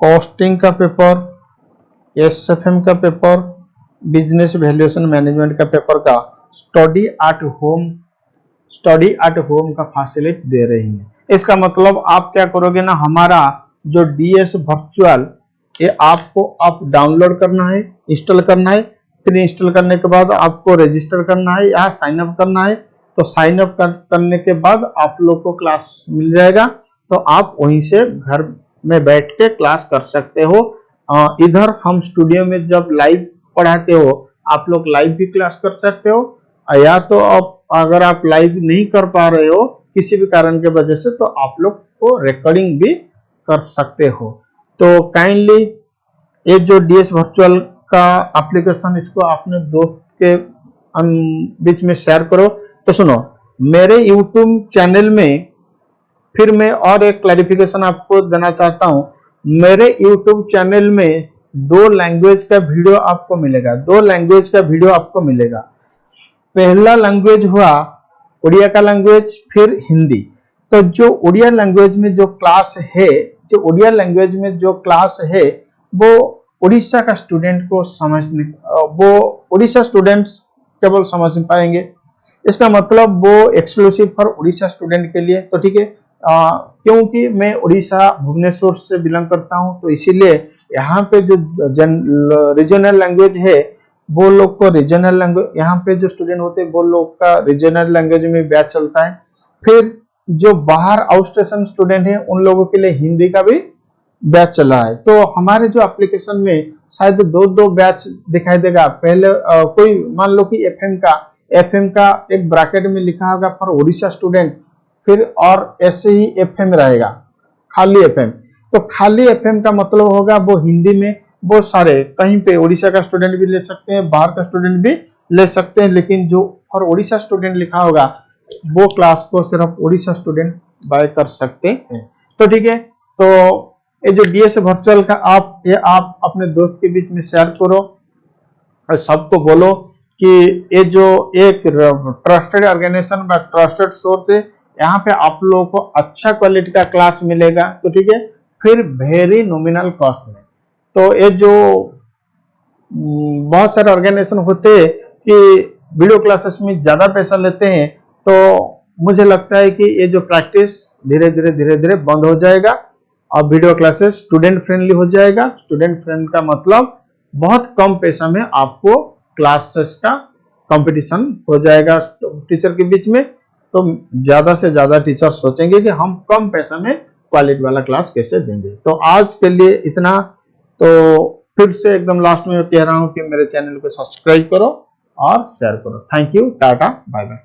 कॉस्टिंग का पेपर, एसएफएम का पेपर, बिजनेस वैल्यूएशन मैनेजमेंट का पेपर का स्टडी एट होम का फैसिलिटी दे रही है। इसका मतलब आप क्या करोगे ना, हमारा जो डीएस वर्चुअल, ये आपको आप डाउनलोड करना है, इंस्टॉल करना है, फिर इंस्टॉल करने के बाद आपको रजिस्टर करना है या साइन अप करना है। तो साइन अप करने के बाद आप लोग को क्लास मिल जाएगा, तो आप वहीं से घर में बैठ के क्लास कर सकते हो। इधर हम स्टूडियो में जब लाइव पढ़ाते हो, आप लोग लाइव भी क्लास कर सकते हो, या तो आप अगर आप लाइव नहीं कर पा रहे हो किसी भी कारण के वजह से, तो आप लोग को रिकॉर्डिंग भी कर सकते हो। तो काइंडली ये जो डीएस वर्चुअल का एप्लीकेशन, इसको अपने दोस्त के बीच में शेयर करो। तो सुनो, मेरे यूट्यूब चैनल में फिर मैं और एक क्लैरिफिकेशन आपको देना चाहता हूं। मेरे यूट्यूब चैनल में 2 लैंग्वेज का वीडियो आपको मिलेगा, 2 लैंग्वेज का वीडियो आपको मिलेगा। पहला लैंग्वेज हुआ उड़िया का लैंग्वेज, फिर हिंदी। तो जो उड़िया लैंग्वेज में जो क्लास है, जो उड़िया लैंग्वेज में जो क्लास है, वो उड़ीसा का स्टूडेंट को समझने, वो उड़ीसा स्टूडेंट केवल समझ पाएंगे। इसका मतलब वो एक्सक्लूसिव फॉर उड़ीसा स्टूडेंट के लिए। तो ठीक है, क्योंकि मैं उड़ीसा भुवनेश्वर से बिलोंग करता हूं, तो इसीलिए यहाँ पे जो रीजनल लैंग्वेज है, वो लोग को रीजनल लैंग्वेज, यहाँ पे जो स्टूडेंट होते हैं वो लोग का रीजनल लैंग्वेज में बैच चलता है। फिर जो बाहर आउट स्टेशन स्टूडेंट है, उन लोगों के लिए हिंदी का भी बैच चल रहा है। तो हमारे जो एप्लीकेशन में शायद 2 बैच दिखाई देगा। पहले कोई मान लो कि एफएम का एक ब्रैकेट में लिखा होगा फॉर उड़ीसा स्टूडेंट, फिर और ऐसे ही एफएम रहेगा, खाली एफएम। तो खाली एफएम का मतलब होगा वो हिंदी में, वो सारे कहीं पे उड़ीसा का स्टूडेंट भी ले सकते हैं, बाहर का स्टूडेंट भी ले सकते हैं, लेकिन जो फॉर उड़ीसा स्टूडेंट लिखा होगा वो क्लास को सिर्फ उड़ीसा स्टूडेंट बाय कर सकते हैं। तो ठीक है, तो ये जो डीएस वर्चुअल का आप अपने दोस्त के बीच में शेयर करो और सबको बोलो कि ये जो एक ट्रस्टेड ऑर्गेनाइजेशन व ट्रस्टेड सोर्स है, यहाँ पे आप लोगों को अच्छा क्वालिटी का क्लास मिलेगा। तो ठीक है, फिर वेरी नॉमिनल कॉस्ट में। तो ये जो बहुत सारे ऑर्गेनाइजेशन होते हैं कि वीडियो क्लासेस में ज्यादा पैसा लेते हैं, तो मुझे लगता है कि ये जो प्रैक्टिस धीरे धीरे बंद हो जाएगा और वीडियो क्लासेस स्टूडेंट फ्रेंडली हो जाएगा। स्टूडेंट फ्रेंड का मतलब बहुत कम पैसा में आपको क्लासेस का कंपटीशन हो जाएगा टीचर के बीच में। तो ज्यादा से ज्यादा टीचर सोचेंगे कि हम कम पैसा में क्वालिटी वाला क्लास कैसे देंगे। तो आज के लिए इतना। तो फिर से एकदम लास्ट में कह रहा हूं कि मेरे चैनल को सब्सक्राइब करो और शेयर करो। Thank you, tata, bye bye.